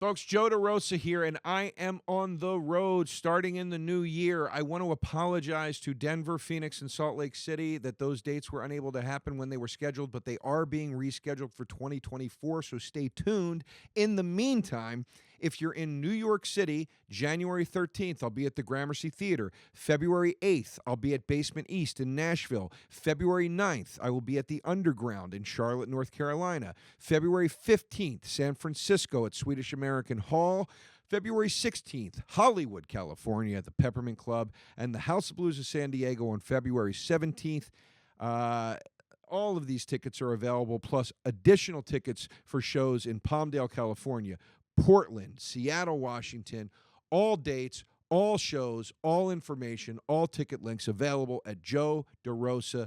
Folks, Joe DeRosa here, and I am on the road starting in the new year. I want to apologize to Denver, Phoenix, and Salt Lake City that those dates were unable to happen when they were scheduled, but they are being rescheduled for 2024, so stay tuned. In the meantime, if you're in New York City, January 13th, I'll be at the Gramercy Theater. February 8th, I'll be at Basement East in Nashville. February 9th, I will be at the Underground in Charlotte, North Carolina. February 15th, San Francisco at Swedish American Hall. February 16th, Hollywood, California at the Peppermint Club. And the House of Blues of San Diego on February 17th. All of these tickets are available, plus additional tickets for shows in Palmdale, California, Portland, Seattle, Washington. All dates, all shows, all information, all ticket links available at joederosa.com.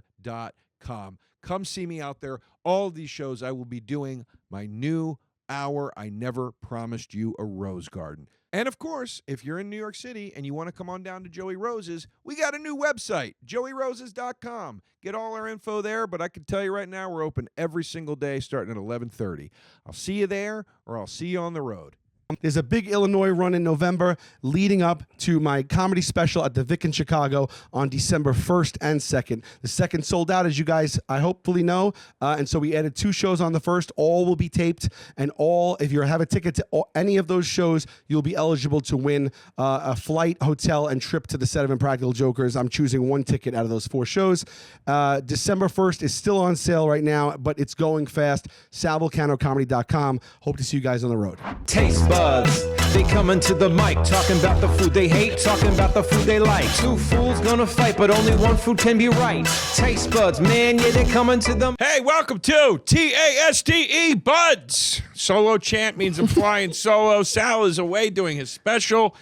Come see me out there. All of these shows I will be doing my new hour. I never promised you a rose garden. And of course, if you're in New York City and you want to come on down to Joey Rose's, we got a new website, joeyroses.com. Get all our info there, but I can tell you right now, we're open every single day starting at 11:30. I'll see you there, or I'll see you on the road. There's a big Illinois run in November leading up to my comedy special at the Vic in Chicago on December 1st and 2nd. The second sold out, as you guys I hopefully know, and so we added 2 shows on the first. All will be taped, and if you have a ticket to any of those shows, you'll be eligible to win a flight, hotel, and trip to the set of Impractical Jokers. I'm choosing 1 ticket out of those 4 shows. December 1st is still on sale right now, but it's going fast. SalVulcanoComedy.com. Hope to see you guys on the road. Taste buds, they coming to the mic, talking about the food they hate, talking about the food they like. 2 fools gonna fight, but only 1 food can be right. Taste buds, man, yeah, they coming to the... Hey, welcome to TASTE Buds. Solo chant means I'm flying solo. Sal is away doing his special,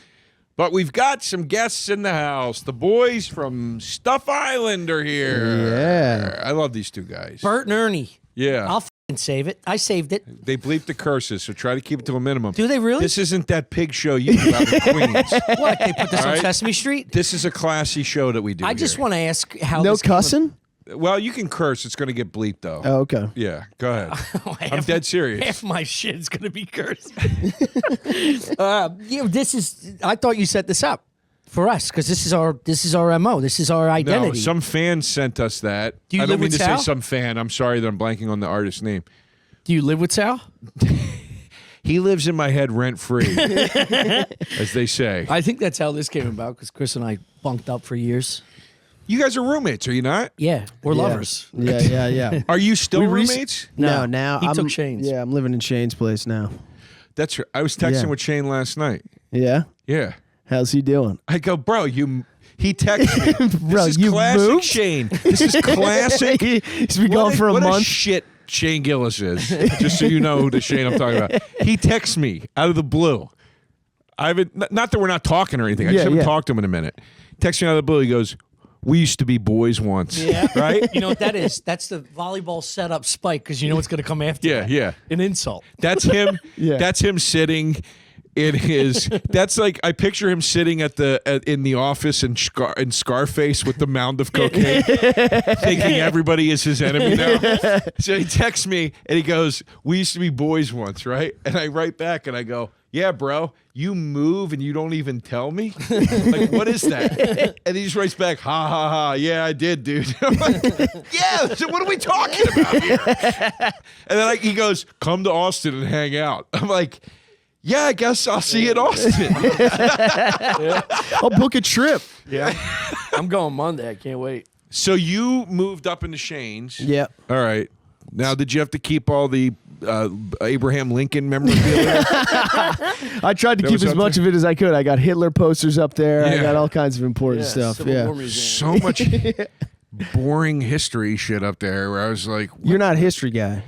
but we've got some guests in the house. The boys from Stuff Island are here. Yeah. I love these 2 guys. Bert and Ernie. Yeah. I'll f***ing save it. I saved it. They bleep the curses, so try to keep it to a minimum. Do they really? This isn't that pig show you do out in Queens. What? They put this All on right? Sesame Street? This is a classy show that we do I just here. want to ask how No this came cussing? Well, you can curse. It's going to get bleeped, though. Oh, okay. Yeah, go ahead. Half- I'm dead serious. Half my shit's going to be cursed. This is... I thought you set this up for us because this is our MO. This is our identity. No, some fan sent us that. Do you I don't live mean with to Sal? say some fan. I'm sorry that I'm blanking on the artist's name. Do you live with Sal? He lives in my head rent-free, as they say. I think that's how this came about because Chris and I bunked up for years. You guys are roommates, are you not? Yeah, we're Yeah. lovers. Yeah. Are you still We roommates? No, now he I'm, took Shane's. Yeah, I'm living in Shane's place now. That's right. I was texting Yeah. with Shane last night. Yeah? Yeah. How's he doing? I go, bro, he texted me. Bro, This is you classic moved? Shane. This is classic. He's been gone for a what month. Shit Shane Gillis is, just so you know who the Shane I'm talking about. He texts me out of the blue. I haven't, not that we're not talking or anything. I just haven't talked to him in a minute. Texts me out of the blue. He goes, "We used to be boys once." Yeah. Right? You know what that is? That's the volleyball setup spike because you know what's going to come after Yeah, that. yeah. An insult. That's him. Yeah. That's him sitting in his. That's like I picture him sitting in the office in Scarface with the mound of cocaine, thinking everybody is his enemy now. So he texts me and he goes, "We used to be boys once, right?" And I write back and I go, "Yeah, bro, you move and you don't even tell me? Like, what is that?" And he just writes back, "Ha ha ha, yeah, I did, dude." I'm like, yeah, so what are we talking about here? And then he goes, "Come to Austin and hang out." I'm like, yeah, I guess I'll see you in Austin. I'll book a trip. Yeah. I'm going Monday. I can't wait. So you moved up into Shane's. Yeah. All right. Now, did you have to keep all the Abraham Lincoln memorabilia? I tried to That keep was as up much there? of it as I could. I got Hitler posters up there. I Yeah. got all kinds of important stuff. Civil Yeah. War Museum. So much boring history shit up there where I was like, You're not a history guy.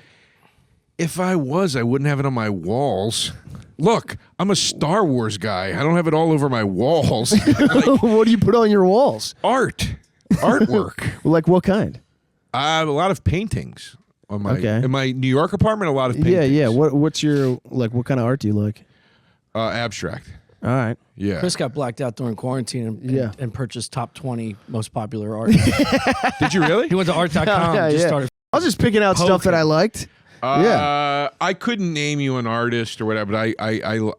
if I was, I wouldn't have it on my walls. Look, I'm a Star Wars guy. I don't have it all over my walls. Like, What do you put on your walls? artwork. Like what kind? I have a lot of paintings on my Okay. in my New York apartment. A lot of paintings. Yeah. What's your what kind of art do you like? Abstract. All right. Yeah. Chris got blacked out during quarantine and purchased top 20 most popular art. Did you really? He went to art.com. Yeah, just yeah. started. I was just picking out stuff that I liked. I couldn't name you an artist or whatever, but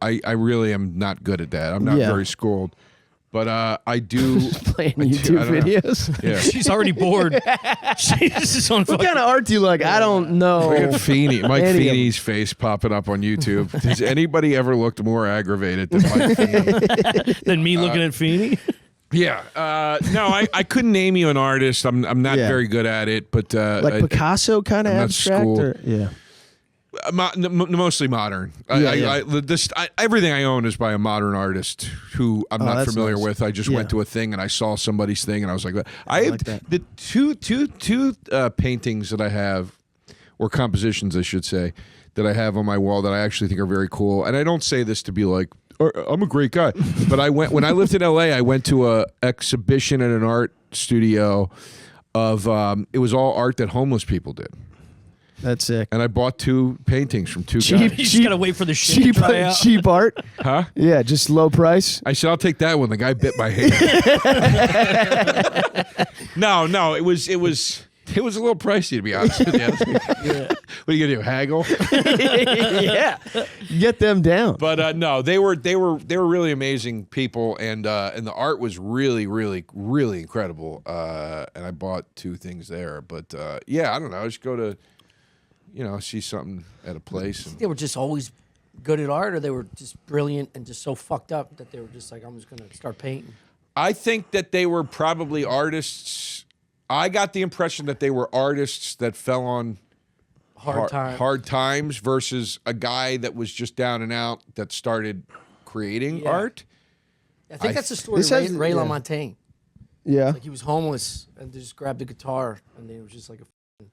I really am not good at that. I'm not very schooled. But I do Playing YouTube videos. Yeah. She's already bored. This is on What fucking. kind of art do you like? I don't know. Look at Feeney, Mike Any of Feeney's face popping up on YouTube. Has anybody ever looked more aggravated than Mike Feeney? Than me looking at Feeney. Yeah. No, I couldn't name you an artist. I'm not very good at it, but Like Picasso kind of I'm not abstract? schooled. Or, yeah. Mostly modern. Yeah. Everything I own is by a modern artist who I'm not that's familiar nice. with. I just went to a thing and I saw somebody's thing and I was like, I have like that. the two paintings that I have, or compositions I should say, that I have on my wall that I actually think are very cool. And I don't say this to be like, I'm a great guy, but when I lived in LA, I went to a exhibition at an art studio of it was all art that homeless people did. That's sick. And I bought 2 paintings from 2 You guys. just gotta wait for the shit to dry out. Cheap art? Huh? Yeah, just low price. I said, I'll take that one. The guy bit my hand. No, it was a little pricey, to be honest with you. What are you gonna do? Haggle? Yeah. Get them down. But no, they were really amazing people, and the art was really, really, really incredible. And I bought 2 things there. But yeah, I don't know. I just go to, see something at a place. And They were just always good at art, or they were just brilliant and just so fucked up that they were just like, I'm just gonna start painting. I think that they were probably artists. I got the impression that they were artists that fell on hard times versus a guy that was just down and out that started creating art. I think that's the story This of has- Ray yeah. LaMontagne. Yeah. Like he was homeless and just grabbed a guitar and then he was just like a fucking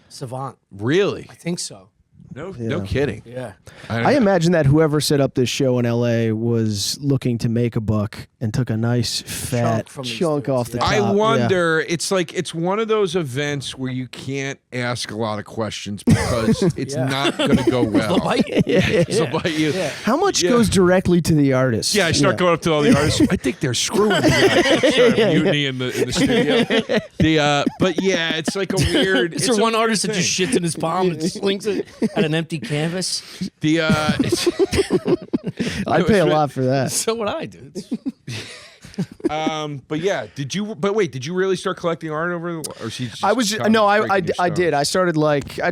savant. Really? I think so. No kidding. Yeah. I imagine that whoever set up this show in LA was looking to make a buck and took a nice fat from these chunk dudes, off the yeah. top. I Yeah. wonder. It's like it's one of those events where you can't ask a lot of questions because it's not going to go well. They'll bite you. They'll bite you. How much Yeah. goes directly to the artist? Yeah, I start going up to all the artists. I think they're screwing me. I start a mutiny in the studio. But yeah, it's like a weird. Is it's there a one weird artist that thing. just shits in his palm and slings it at an empty canvas? I'd pay a lot for that. So would I, dude. But yeah, did you? But wait, did you really start collecting art over? Or she just I was kind of no, I breaking your I did. stones? I started like I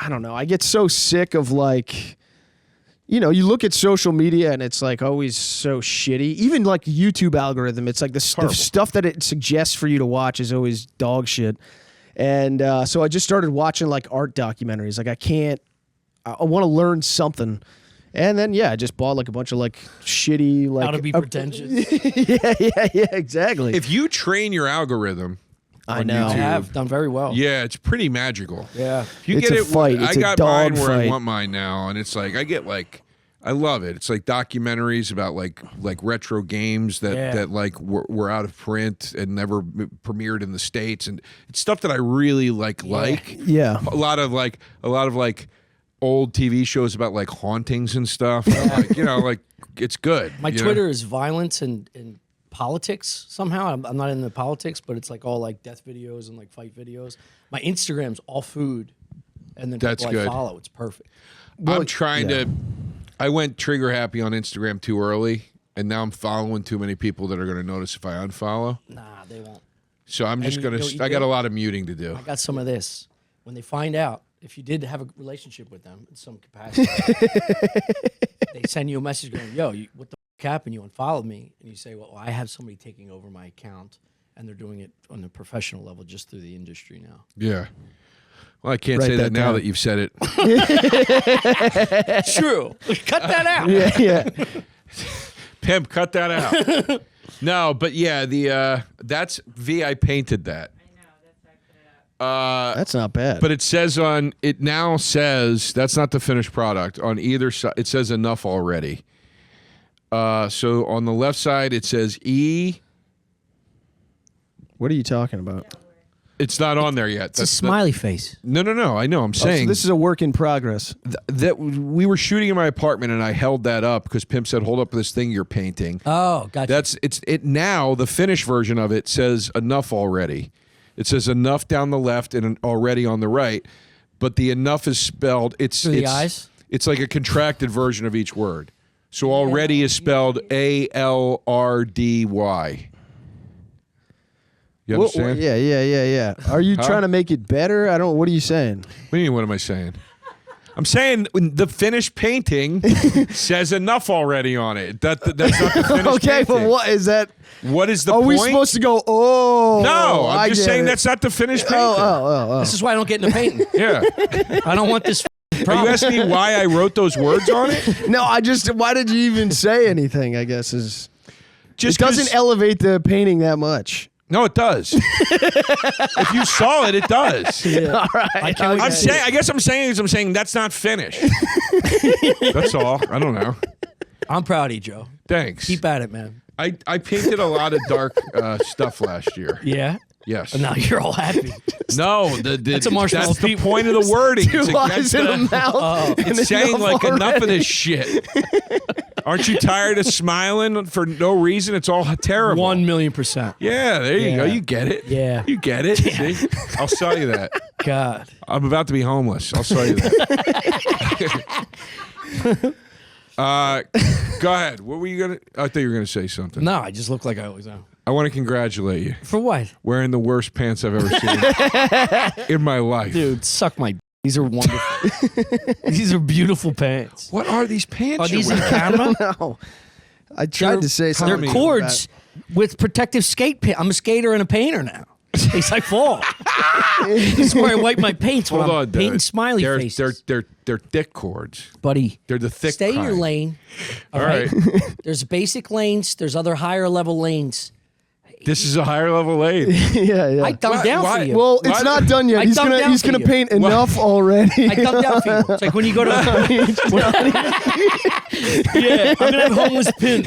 don't know. I get so sick of like, you look at social media and it's like always so shitty. Even like YouTube algorithm, it's like the stuff that it suggests for you to watch is always dog shit. And so I just started watching like art documentaries. Like I want to learn something. And then I just bought like a bunch of like shitty like How to be pretentious. yeah, exactly. If you train your algorithm, I on know. I YouTube, have done very well. yeah, it's pretty magical. Yeah. If you It's get a it, fight. I It's a got dog mine where I fight. want mine now, and it's like I get like I love it. It's like documentaries about like retro games that like were out of print and never premiered in the States, and it's stuff that I really like. Yeah. A lot of like old TV shows about like hauntings and stuff. Like, like it's good. My Twitter is violence and politics somehow. I'm not into politics, but it's like all like death videos and like fight videos. My Instagram's all food, and then That's people good. I follow. It's perfect. I'm trying to. I went trigger happy on Instagram too early, and now I'm following too many people that are going to notice if I unfollow. Nah, they won't. So I'm just you going know what to. you I got do? a lot of muting to do. I got some of this. When they find out, if you did have a relationship with them in some capacity, they send you a message going, "Yo, what the f happened? You unfollowed me," and you say, "Well, I have somebody taking over my account, and they're doing it on a professional level, just through the industry now." Yeah. Well, I can't Write say that that now down. that you've said it. True. Cut that out. Yeah. Pimp, cut that out. No, but yeah, that's V. I painted that. That's not bad. But it now says that's not the finished product on either side. It says enough already. So on the left side it says E. What are you talking about? It's not on there yet. It's a smiley face. No. I know. I'm So saying this is a work in progress. that we were shooting in my apartment and I held that up because Pimp said, "Hold up this thing you're painting." Oh, gotcha. It now. The finished version of it says enough already. It says enough down the left and already on the right. but the enough is spelled. It's Through the eyes? It's like a contracted version of each word. So already is spelled ALRDY. You understand? Yeah. Are you trying to make it better? I don't. What are you saying? What do you mean? What am I saying? I'm saying the finished painting says enough already on it. That's not the finished Okay, painting. but what is that? What is the Are point? we supposed to go? Oh, No, I'm just get saying it. that's not the finished painting. Oh. This is why I don't get into painting. Yeah. I don't want this Are you problem. asking me why I wrote those words on it? No, why did you even say anything? I guess it Just doesn't 'cause- elevate the painting that much. No, it does. If you saw it, it does. All right. I can't I'm saying. I guess I'm saying that's not finished. That's all. I don't know. I'm proud of you, Joe. Thanks. Keep at it, man. I painted a lot of dark stuff last year. Yeah? Yes. Now you're all happy. No, That's a marshmallow That's the people. point of the wording. Two It's eyes against in the- a mouth. and It's saying like enough of already. this shit. Aren't you tired of smiling for no reason? It's all terrible. 1,000,000%. Yeah, there you go. Yeah. You get it. Yeah. You get it. See? I'll sell you that. God. I'm about to be homeless. I'll sell you that. Go ahead. What were you gonna? I thought you were gonna say something. No, I just look like I always am. I want to congratulate you. For what? Wearing the worst pants I've ever seen in my life. Dude, suck my. These are wonderful. These are beautiful pants. What are these pants? Are you're these in wearing? camera? No. I tried to say They're something. Tommy. cords with protective skate pin. I'm a skater and a painter now. It's like fall. This is where I wipe my paints when Hold I'm on, painting dude. smiley they're, faces. They're thick cords. Buddy, They're the thick stay in your kind. lane. All right. There's basic lanes. There's other higher level lanes. This is a higher level lane. Yeah. I dumbed down why- for you. Well, it's Why- not done yet. I He's dumbed gonna down he's for gonna you. paint enough already. I dumbed down for you. It's like when you go to. Yeah, I'm gonna have homeless pin.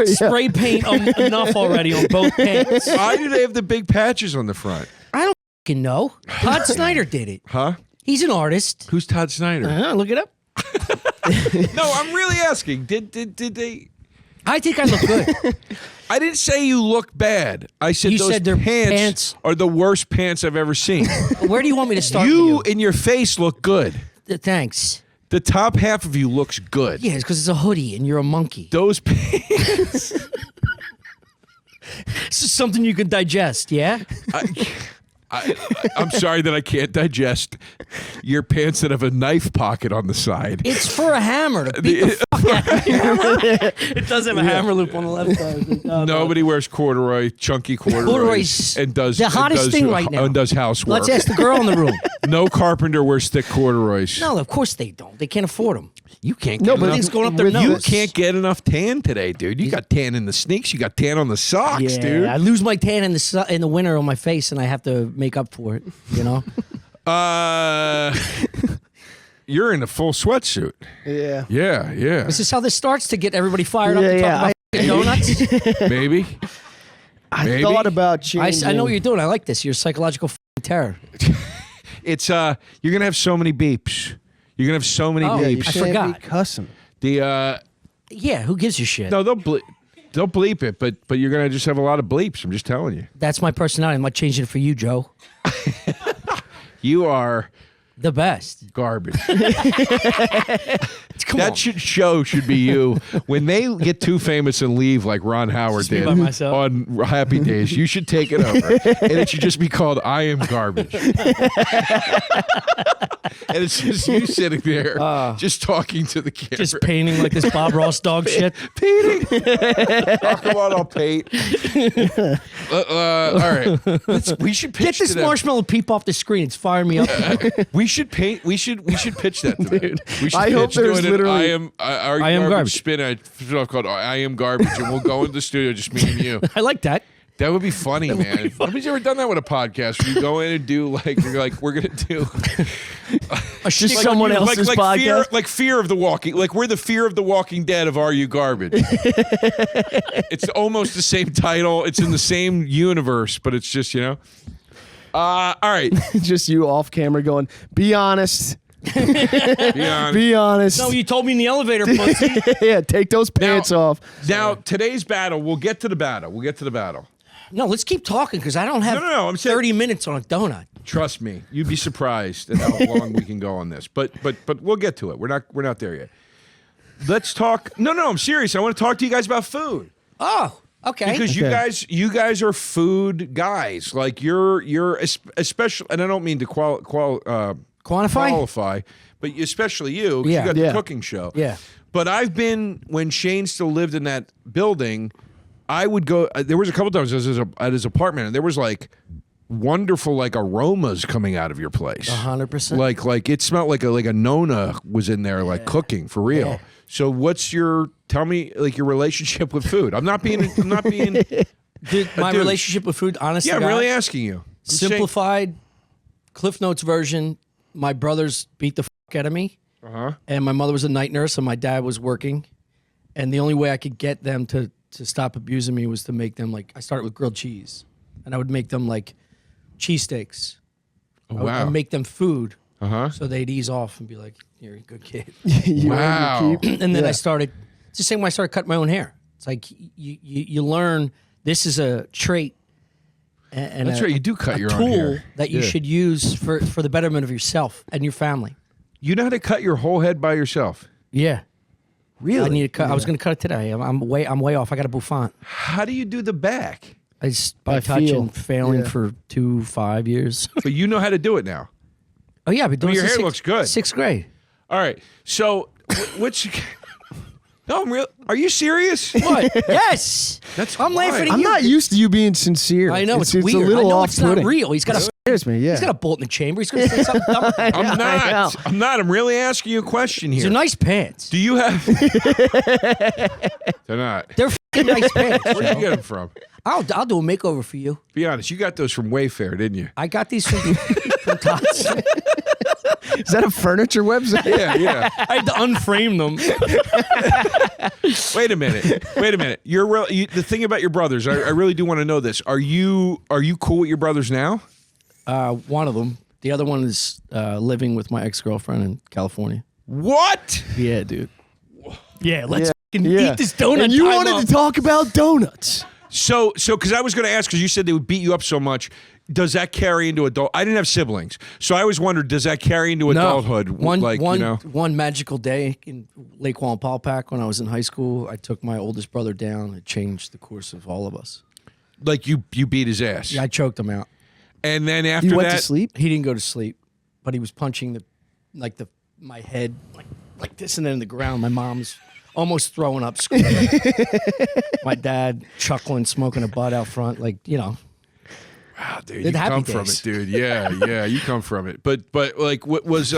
Spray paint enough already on both pants. Why do they have the big patches on the front? I don't fucking know. Todd Snyder did it. Huh? He's an artist. Who's Todd Snyder? Look it up. No, I'm really asking. Did they? I think I look good. I didn't say you look bad. I said You those said their pants, pants- are the worst pants I've ever seen. Where do you want me to start? You with you? in your face look good. Thanks. The top half of you looks good. Yeah, it's because it's a hoodie and you're a monkey. Those pants. This is something you can digest, yeah? I'm sorry that I can't digest your pants that have a knife pocket on the side. It's for a hammer to beat the fuck out of you. It does have a hammer loop on the left side. Nobody wears corduroy, chunky corduroys, Corduroys, and does the hottest and does, thing right now. and does housework. Let's ask the girl in the room. No carpenter wears thick corduroys. No, of course they don't. They can't afford them. You can't. No, get but enough, Things going up their with you nose. can't get enough tan today, dude. You got tan in the sneaks. You got tan on the socks, Yeah, dude. I lose my tan in the winter on my face, and I have to make up for it. You know, You're in a full sweatsuit. Yeah. Yeah. this is how this starts to get everybody fired up Yeah, to yeah, talk about fucking donuts. Maybe. I Maybe. thought about I changing. know what you're doing. I like this. You're psychological fucking terror. It's you're gonna have so many beeps. You're gonna have so many Oh, You beeps. I can't forgot. be cussing. The Yeah, who gives a shit? no, they'll bleep it, but you're gonna just have a lot of bleeps. I'm just telling you. That's my personality. I'm not changing it for you, Joe. You are The best. garbage. Come That on. show should be you. When they get too famous and leave, like Ron Howard Just me did by myself? on Happy Days, you should take it over, and it should just be called "I Am Garbage." And it's just you sitting there, just talking to the camera. Just painting like this Bob Ross dog shit. painting. Oh, come on, I'll paint. All right, we should pitch Get this to them. marshmallow peep off the screen. It's firing me up. We should paint. We should pitch that to them. We should I hope pitch there's doing literally- I am garbage spin a stuff called I Am Garbage, and we'll go into the studio just me and you. I like that. That would be funny, man. Nobody's ever done that with a podcast. Where you go in and do we're gonna do Just someone else's podcast. Fear of the Walking. Like we're the Fear of the Walking Dead of Are You Garbage? It's almost the same title. It's in the same universe, but it's just all right. Just you off camera going, be honest. Be honest. Be honest. No, you told me in the elevator, pussy. Yeah, take those pants off. Now today's battle. We'll get to the battle. No, let's keep talking because I don't have No, I'm saying- 30 minutes on a donut. Trust me, you'd be surprised at how long we can go on this. But we'll get to it. We're not there yet. Let's talk. No, I'm serious. I want to talk to you guys about food. Oh, okay. Because you guys are food guys. Like you're especially, and I don't mean to qualify, but especially you. 'Cause Yeah. you got the Yeah. cooking show. Yeah. But I've been when Shane still lived in that building. I would go. There was a couple times I was at his apartment, and there was like wonderful like aromas coming out of your place. 100%. Like it smelled like a Nona was in there like cooking for real. Yeah. So tell me like your relationship with food. I'm not being Dude, my dude. relationship with food, honestly, Yeah, I'm really asking you. I'm saying- simplified, Cliff Notes version. My brothers beat the fuck out of me, and my mother was a night nurse, and my dad was working. And the only way I could get them to stop abusing me was to make them like I started with grilled cheese, and I would make them like cheesesteaks. Wow. I'd make them food, Uh-huh. so they'd ease off and be like, "You're a good kid." You Wow. earned your keep. And then Yeah. I started. It's the same way I started cutting my own hair. It's like you learn this is a trait. And That's right, you do cut a your own tool hair. that you Yeah. should use for the betterment of yourself and your family. You know how to cut your whole head by yourself. Yeah, Really? I need to cut. I was going to cut it today. I'm way off. I got a bouffant. How do you do the back? I just by By touching, feel. failing Yeah. for 5 years. But you know how to do it now. Oh yeah, I've been doing your it since hair looks good. 6th grade. All right. So what's No, I'm real. Are you serious? What? Yes. wild. I'm laughing at I'm you. not used to you being sincere. I know it's, it's weird. a little I know off it's not real. He's got a Scares me. Yeah. he's got a bolt in the chamber. He's going to say something dumb. I'm I know. not. I'm really asking you a question These here. are nice pants. Do you have They're not. They're fucking nice pants. Where did you get them from? I'll do a makeover for you. Be honest, you got those from Wayfair, didn't you? I got these from Tots. Is that a furniture website? Yeah. I had to unframe them. Wait a minute. The thing about your brothers, I really do want to know this. Are you cool with your brothers now? One of them. The other one is living with my ex-girlfriend in California. What? Yeah, dude. Yeah, let's Yeah. eat this donut. And you time wanted up. to talk about donuts. So because I was going to ask, because you said they would beat you up so much, does that carry into adult? I didn't have siblings, so I always wondered, does that carry into adulthood? One magical day in Lake Wallenpaupack when I was in high school, I took my oldest brother down. It changed the course of all of us. like you beat his ass. Yeah, I choked him out. And then after You went that, to sleep? He didn't go to sleep, but he was punching my head like this and then in the ground. My mom's almost throwing up, screaming. My dad chuckling, smoking a butt out front, like, you know. wow, dude, Did you happy come from days. it, dude. Yeah, you come from it. But like, what was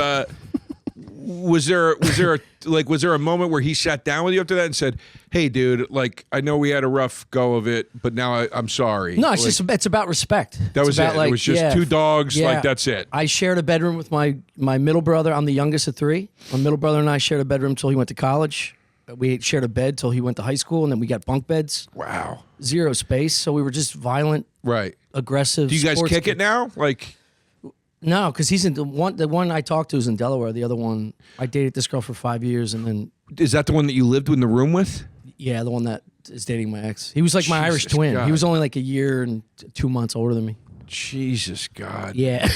there a moment where he sat down with you after that and said, "Hey, dude, like I know we had a rough go of it, but now I'm sorry." No, it's Like, just it's about respect. that It's was about, it. like, It was just yeah, two dogs. yeah. Like that's it. I shared a bedroom with my middle brother. I'm the youngest of three. My middle brother and I shared a bedroom till he went to college. We shared a bed till he went to high school, and then we got bunk beds. Wow. Zero space, so we were just violent, Right. aggressive. Do you guys sports kick kids. it now? Like, No, because he's in the one I talked to is in Delaware. The other one, I dated this girl for 5 years, and then is that the one that you lived in the room with? yeah, the one that is dating my ex. He was like my Irish Jesus twin. God. He was only like a year and 2 months older than me. Jesus God. Yeah.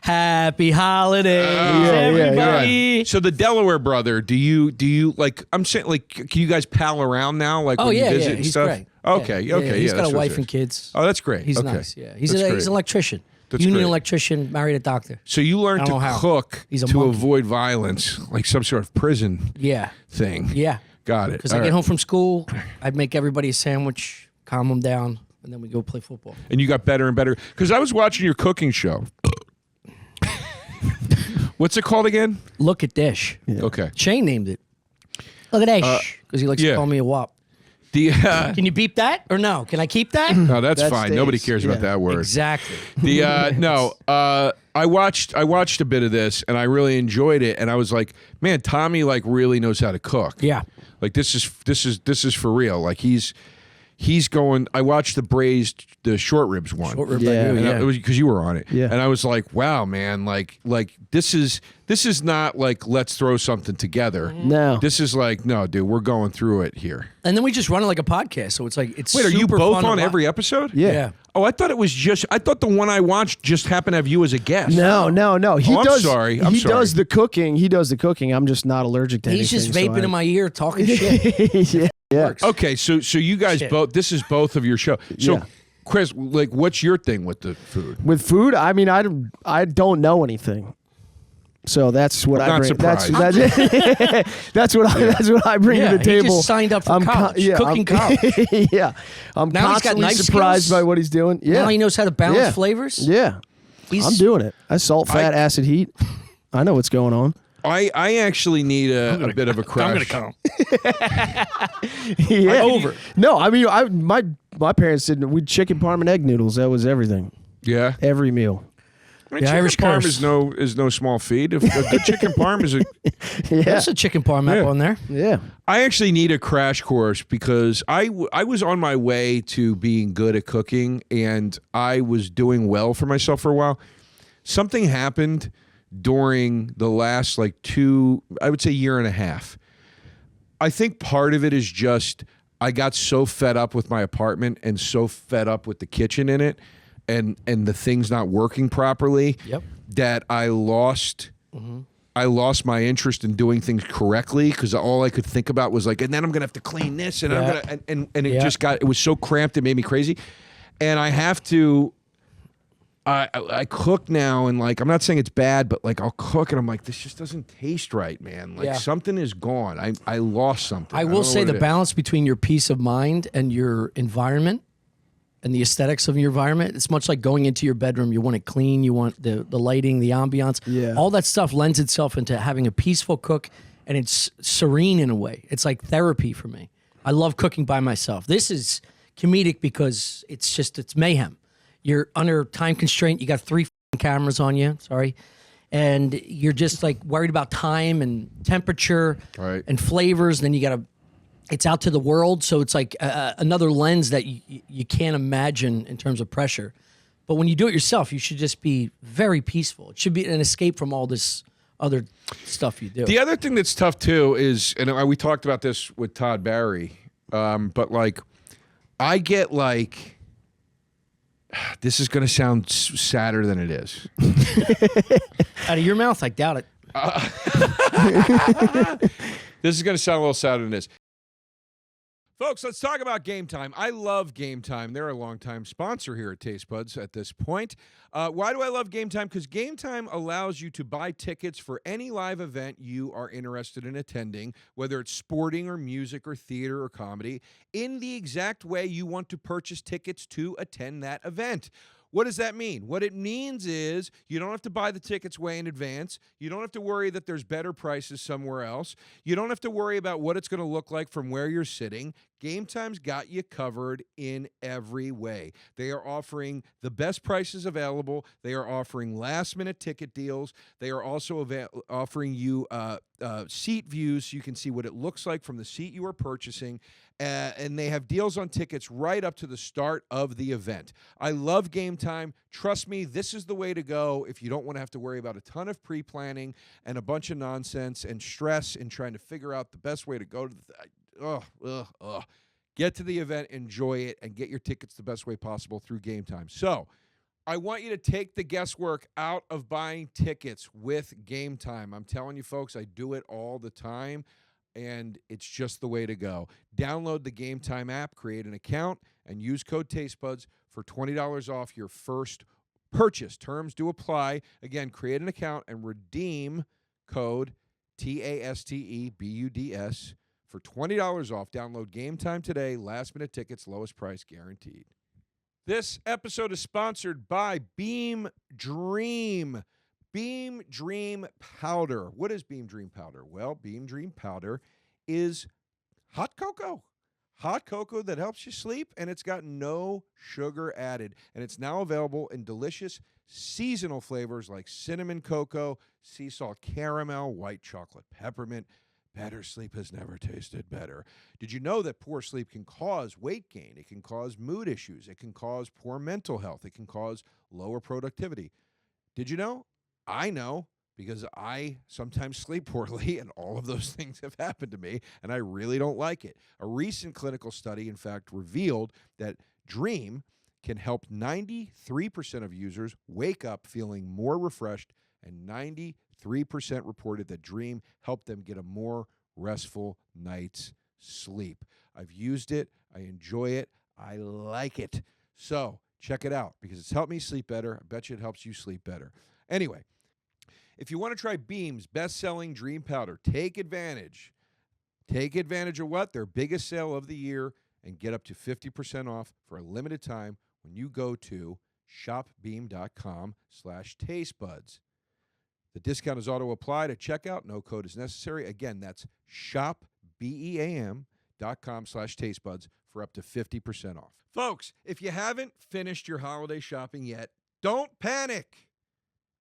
Happy holidays, yeah, everybody. So the Delaware brother, do you like? I'm saying, like, can you guys pal around now? Like, Oh when yeah, you visit yeah, and he's stuff? great. Okay, Yeah, okay, yeah. He's got that's a what wife it and is. kids. Oh, that's great. He's Okay. nice. Yeah, he's That's he's great. an electrician. That's Union great. electrician, married a doctor. So you learned I to don't know how. cook He's a to monkey. avoid violence, like some sort of prison Yeah, thing. yeah. Got it. Because All I get right. home from school, I'd make everybody a sandwich, calm them down, and then we go play football. And you got better and better. Because I was watching your cooking show. What's it called again? Look at Dish. Okay. Shane named it. Look at Dish. Because he likes yeah. to call me a wop. The Can you beep that or no? Can I keep that? no, that's That fine. stays. Nobody cares about Yeah. that word. Exactly. The no, I watched a bit of this and I really enjoyed it. And I was like, man, Tommy like really knows how to cook. Yeah. Like this is for real. Like he he's going. I watched the short ribs one. Short rib, Yeah. like you, And yeah. it was because you were on it. Yeah. And I was like, wow, man, like this is not like let's throw something together. No. This is like, no, dude, we're going through it here. And then we just run it like a podcast, so it's like it's. Wait, are you super both fun to on watch. every episode? Yeah. Oh, I thought the one I watched just happened to have you as a guest. No. He Oh, I'm does. sorry. I'm he sorry. does the cooking. I'm just not allergic to He's anything. just vaping in my ear, talking shit. yeah. Yeah. Works. Okay, so you guys Shit. both. This is both of your show. So, Yeah. Chris, like, what's your thing with the food? With food, I mean, I don't know anything. So that's what I'm I not bring. surprised. That's what I bring Yeah, to the he table. just signed up for college, cooking college. Yeah, I'm Now he's got constantly knife surprised skills? by what he's doing. Yeah, Now he knows how to balance Yeah. flavors. Yeah, I'm doing it. I salt, fat, acid, heat. I know what's going on. I actually need a bit of a crash. I'm gonna come. Yeah. Over. No, I mean, my parents didn't. We chicken parm and egg noodles. That was everything. Yeah, Every meal. I mean, The chicken Irish parm curse. is no small feat. If a good chicken parm is a. Yeah. There's a chicken parm app Yeah. on there. Yeah. I actually need a crash course because I was on my way to being good at cooking and I was doing well for myself for a while. Something happened during the last I would say year and a half. I think part of it is just I got so fed up with my apartment and so fed up with the kitchen in it and the things not working properly Yep. that I lost my interest in doing things correctly because all I could think about was like, and then I'm gonna have to clean this, and I'm Yeah. gonna and it Yeah. it was so cramped it made me crazy, and I have to. I cook now and like I'm not saying it's bad, but like I'll cook and I'm like this just doesn't taste right, man. Like Yeah. something is gone. I lost something. I don't will know say what the it is. balance between your peace of mind and your environment and the aesthetics of your environment. It's much like going into your bedroom. You want it clean. You want the lighting, the ambiance. Yeah. All that stuff lends itself into having a peaceful cook, and it's serene in a way. It's like therapy for me. I love cooking by myself. This is comedic because it's mayhem. You're under time constraint. You got 3 cameras on you. Sorry. And you're just like worried about time and temperature Right. and flavors. Then you got to, it's out to the world. So it's like another lens that you can't imagine in terms of pressure. But when you do it yourself, you should just be very peaceful. It should be an escape from all this other stuff you do. The other thing that's tough too is, and we talked about this with Todd Barry, but like, I get like, this is going to sound sadder than it is. Out of your mouth, I doubt it. This is going to sound a little sadder than it is. Folks, let's talk about Game Time. I love Game Time. They're a longtime sponsor here at Taste Buds at this point. Why do I love Game Time? Because Game Time allows you to buy tickets for any live event you are interested in attending, whether it's sporting or music or theater or comedy, in the exact way you want to purchase tickets to attend that event. What does that mean? What it means is you don't have to buy the tickets way in advance. You don't have to worry that there's better prices somewhere else. You don't have to worry about what it's going to look like from where you're sitting. Game Time's got you covered in every way. They are offering the best prices available. They are offering last-minute ticket deals. They are also offering you seat views so you can see what it looks like from the seat you are purchasing. And they have deals on tickets right up to the start of the event. I love Game Time. Trust me, this is the way to go if you don't want to have to worry about a ton of pre-planning and a bunch of nonsense and stress in trying to figure out the best way to go to the Get to the event, enjoy it, and get your tickets the best way possible through Game Time. So, I want you to take the guesswork out of buying tickets with Game Time. I'm telling you, folks, I do it all the time, and it's just the way to go. Download the Game Time app, create an account, and use code TasteBuds for $20 off your first purchase. Terms do apply. Again, create an account and redeem code TASTEBUDS for $20 off. Download Game Time today. Last-minute tickets, lowest price guaranteed. This episode is sponsored by Beam Dream. Beam Dream Powder. What is Beam Dream Powder? Well, Beam Dream Powder is hot cocoa. Hot cocoa that helps you sleep, and it's got no sugar added. And it's now available in delicious seasonal flavors like cinnamon cocoa, sea salt caramel, white chocolate peppermint, Better sleep has never tasted better. Did you know that poor sleep can cause weight gain? It can cause mood issues. It can cause poor mental health. It can cause lower productivity. Did you know? I know because I sometimes sleep poorly, and all of those things have happened to me, and I really don't like it. A recent clinical study, in fact, revealed that Dream can help 93% of users wake up feeling more refreshed, and 93% reported that Dream helped them get a more restful night's sleep. I've used it. I enjoy it. I like it. So check it out because it's helped me sleep better. I bet you it helps you sleep better. Anyway, if you want to try Beam's best-selling Dream Powder, take advantage. Take advantage of what? Their biggest sale of the year, and get up to 50% off for a limited time when you go to shopbeam.com/tastebuds. The discount is auto-applied at checkout. No code is necessary. Again, that's shopbeam.com/tastebuds for up to 50% off. Folks, if you haven't finished your holiday shopping yet, don't panic.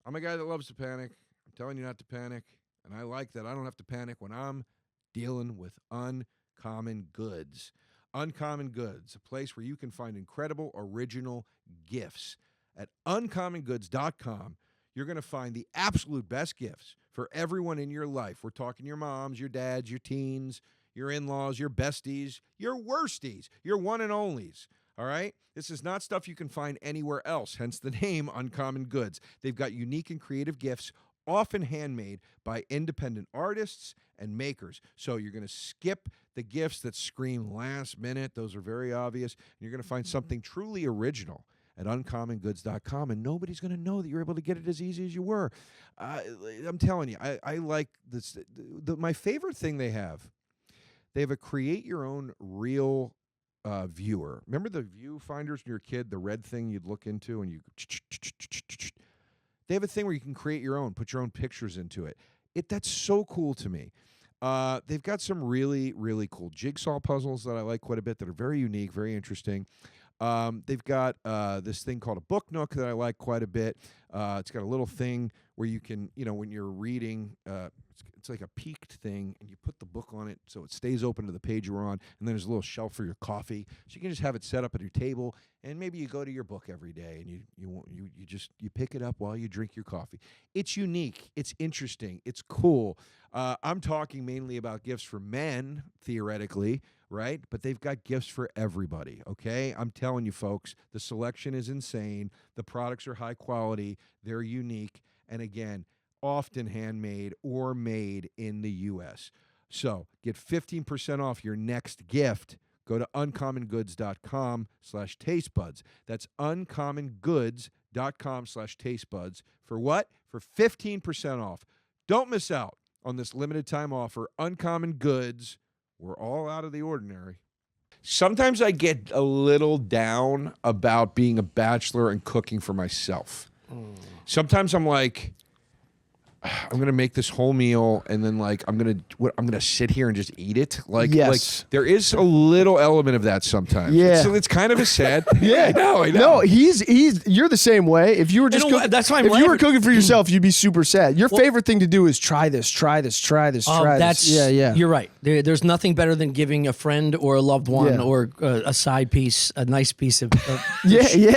I'm a guy that loves to panic. I'm telling you not to panic, and I like that I don't have to panic when I'm dealing with Uncommon Goods. Uncommon Goods, a place where you can find incredible original gifts. At uncommongoods.com, you're going to find the absolute best gifts for everyone in your life. We're talking your moms, your dads, your teens, your in-laws, your besties, your worsties, your one and onlys. All right? This is not stuff you can find anywhere else, hence the name Uncommon Goods. They've got unique and creative gifts, often handmade by independent artists and makers. So you're going to skip the gifts that scream last minute. Those are very obvious. And you're going to find something truly original at uncommongoods.com, and nobody's going to know that you're able to get it as easy as you were. I'm telling you, I like this. My favorite thing they have a create-your-own real viewer. Remember the viewfinders when you were a kid, the red thing you'd look into, and you... They have a thing where you can create your own, put your own pictures into it. That's so cool to me. They've got some really, really cool jigsaw puzzles that I like quite a bit that are very unique, very interesting. They've got this thing called a book nook that I like quite a bit. It's got a little thing where you can, when you're reading, it's like a peaked thing, and you put the book on it so it stays open to the page you're on, and then there's a little shelf for your coffee, so you can just have it set up at your table, and maybe you go to your book every day, and you pick it up while you drink your coffee. It's unique. It's interesting. It's cool. I'm talking mainly about gifts for men, theoretically, right? But they've got gifts for everybody, okay? I'm telling you, folks, the selection is insane. The products are high quality. They're unique. And again, often handmade or made in the U.S. So get 15% off your next gift. Go to uncommongoods.com/tastebuds. That's uncommongoods.com/tastebuds. For what? For 15% off. Don't miss out on this limited time offer. Uncommon Goods. We're all out of the ordinary. Sometimes I get a little down about being a bachelor and cooking for myself. Sometimes I'm like, I'm gonna make this whole meal, and then I'm gonna sit here and just eat it. Yes. There is a little element of that sometimes. Yeah. It's kind of a sad. Yeah, I know. No, he's you're the same way. If you were just that's why I'm if you were laughing. cooking for yourself, you'd be super sad. Your favorite thing to do is try this. Yeah. You're right. There's nothing better than giving a friend or a loved one Yeah. or a side piece, a nice piece of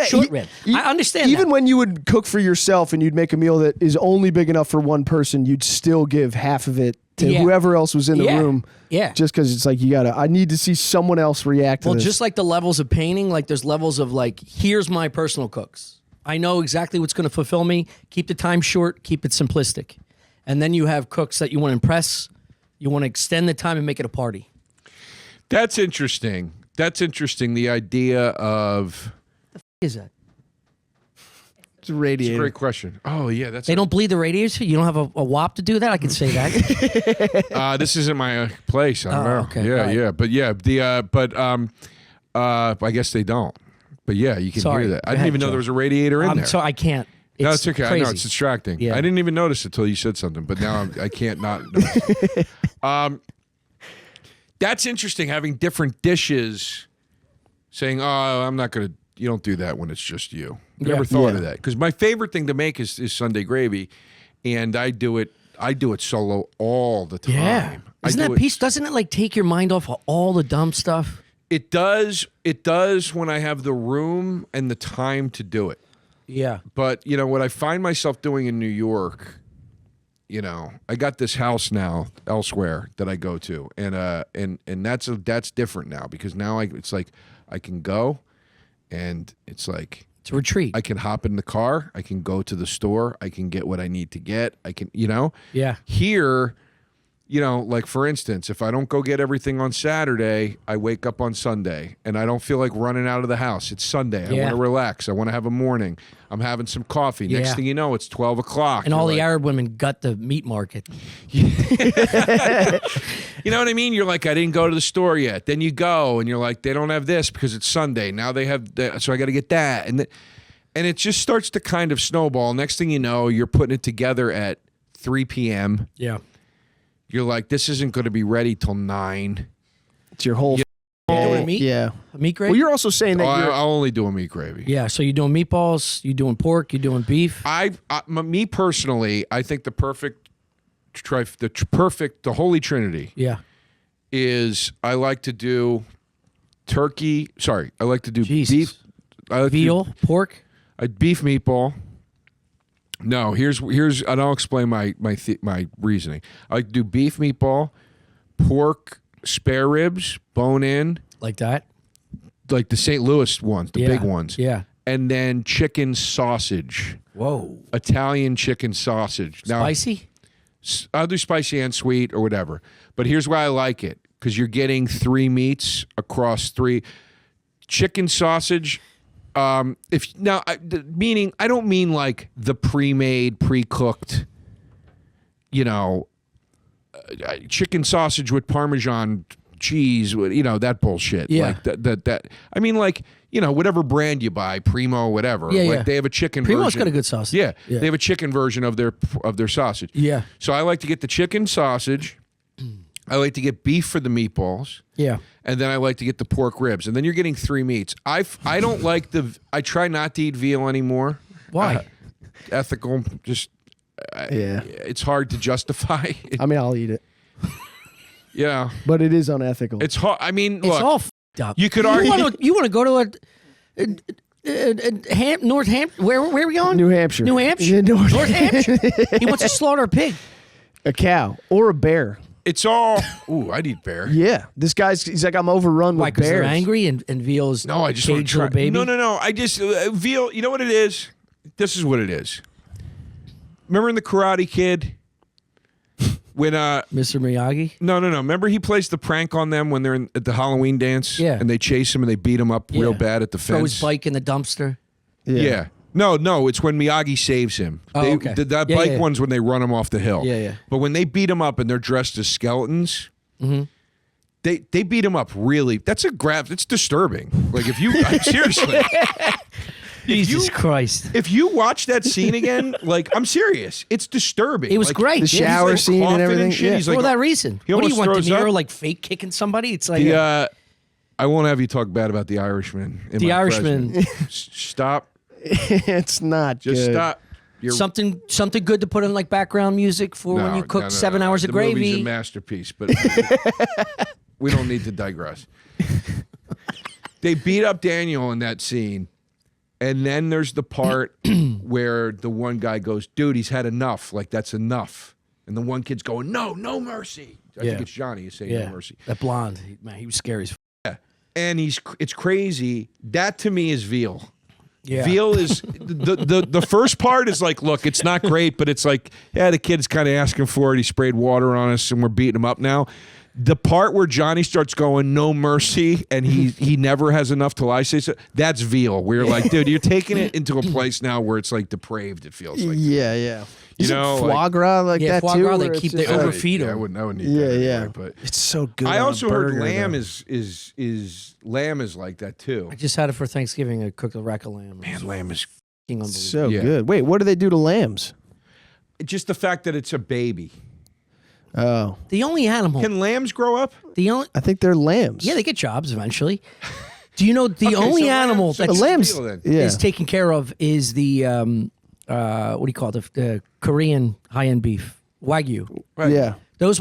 short rib. I understand Even that. when you would cook for yourself and you'd make a meal that is only big enough for one person, you'd still give half of it to whoever else was in the room. Yeah. Just because it's like I need to see someone else react to Well, this. just like the levels of painting, there's levels of here's my personal cooks. I know exactly what's going to fulfill me. Keep the time short. Keep it simplistic. And then you have cooks that you want to impress. You want to extend the time and make it a party. That's interesting. The idea of Is that? It's a radiator. It's a great question. Oh yeah, They don't bleed the radiator. You don't have a wop to do that. I can say that. This isn't my place. I don't know. okay. Yeah, All right. yeah, but I guess they don't. But yeah, you can Sorry. hear that. I Go didn't ahead, even know Joe. there was a radiator in there. So I can't. No, it's okay. Crazy. I know it's distracting. Yeah. I didn't even notice it until you said something. But now I can't not. Notice. That's interesting. Having different dishes, saying, "Oh, I'm not gonna." You don't do that when it's just you. Never thought of that. Because my favorite thing to make is Sunday gravy, and I do it I do it solo all the time. Yeah. Isn't that peace? Doesn't it like take your mind off of all the dumb stuff? It does. It does when I have the room and the time to do it. Yeah. But you know what I find myself doing in New York, you know, I got this house now elsewhere that I go to, and that's different now because now it's like I can go, and it's like It's a retreat. I can hop in the car, I can go to the store, I can get what I need to get, I can, you know. Yeah. Here, you know, like for instance, if I don't go get everything on Saturday, I wake up on Sunday and I don't feel like running out of the house. It's Sunday. I Yeah. want to relax. I want to have a morning. I'm having some coffee. Next Yeah. thing you know, it's 12 o'clock. And all the You're like, Arab women gut the meat market. you know what I mean? You're like, I didn't go to the store yet. Then you go and you're like, they don't have this because it's Sunday. Now they have that, so I got to get that. And it just starts to kind of snowball. Next thing you know, you're putting it together at 3 p.m. Yeah. You're like, this isn't going to be ready till 9. It's your whole. doing a meat? Yeah. A meat gravy? Well, you're also saying that you're. I'll only do a meat gravy. Yeah, so you're doing meatballs, you're doing pork, you're doing beef. Me personally, I think the holy trinity Yeah. is I like to do turkey. Sorry, I like to do Jesus. beef. I like Veal, pork. a beef meatball. No, here's and I'll explain my reasoning. I like to do beef meatball, pork spare ribs, bone in, Like that. like the St. Louis ones, the Yeah. big ones. Yeah. And then chicken sausage, Whoa. Italian chicken sausage. Now, Spicy? I'll do spicy and sweet or whatever. But here's why I like it, because you're getting 3 meats across 3. Chicken sausage. Meaning I don't mean like the pre-made, pre-cooked, you know, chicken sausage with Parmesan cheese, with, you know, that bullshit. Yeah. Like that. I mean, like, you know, whatever brand you buy, Primo, whatever. Yeah, like yeah. they have a chicken Primo's version. got a good sausage. Yeah, Yeah. they have a chicken version of their sausage. Yeah. So I like to get the chicken sausage. I like to get beef for the meatballs. Yeah. And then I like to get the pork ribs. And then you're getting 3 meats. I don't like I try not to eat veal anymore. Why? Ethical, just, Yeah. it's hard to justify. I mean, I'll eat it, Yeah. but it is unethical. It's hard. I mean, It's look, all f***ed up. you could argue. You want to go to North Hampshire? Where are we going? New Hampshire. New Hampshire? Yeah, North Hampshire? He wants to slaughter a pig. a cow or a bear. It's all, ooh, I'd eat bear. Yeah, this he's like, I'm overrun Why? with Because bears. they're angry and veal's No, I just want to caged try. little baby? No. I just, veal, you know what it is? This is what it is. Remember in The Karate Kid? When, Mr. Miyagi? No. Remember he plays the prank on them when they're at the Halloween dance? Yeah. And they chase him and they beat him up real Yeah. bad at the Throw his fence? bike in the dumpster. Yeah. No, it's when Miyagi saves him. Oh, okay. That Yeah, bike yeah. one's when they run him off the hill. Yeah. But when they beat him up and they're dressed as skeletons, Mm-hmm. they beat him up really. That's it's disturbing. Like if you, seriously. Jesus Christ. If you watch that scene again, like I'm serious, it's disturbing. It was Like, great. The Yeah. shower he's, like, scene and coughing everything. shit. Yeah. He's For like, that reason. he What do you almost want, De throws Niro up. like fake kicking somebody? It's like I won't have you talk bad about the Irishman. in The my Irishman. presence. Stop. It's not Just good. stop. You're, something good to put in like background music for when you cook 7 hours of The movie's gravy. a masterpiece, but we don't need to digress. They beat up Daniel in that scene, and then there's the part where the one guy goes, "Dude, he's had enough. Like that's enough." And the one kid's going, "No mercy." I think it's Johnny who's saying Yeah. no mercy. That blonde, man, he was scary as And it's crazy. That to me is veal. Yeah. Veal is the first part is like, look, it's not great, but it's like, yeah, the kid's kind of asking for it. He sprayed water on us, and we're beating him up now. The part where Johnny starts going no mercy, and he never has enough till I say so. That's veal. We're like, dude, you're taking it into a place now where it's like depraved. It feels like, Yeah. You Isn't know, foie gras like Yeah, that foie too? gras, they where it's keep- just they like- overfeed I him. wouldn't need Yeah, that yeah. anyway, but It's so good. I on a also heard burger, lamb though. is lamb is like that too. I just had it for Thanksgiving. I cooked a rack of lamb. Man, lamb is Fucking unbelievable. So Yeah. good. Wait, what do they do to lambs? just the fact that it's a baby. Oh, The only animal. Can lambs grow up? The only. I think they're lambs. Yeah, they get jobs eventually. Do you know the Okay, only so animal lambs- that's so lambs- veal then. Yeah. is taken care of is the what do you call it? The Korean high-end beef. Wagyu. Right. Yeah. Those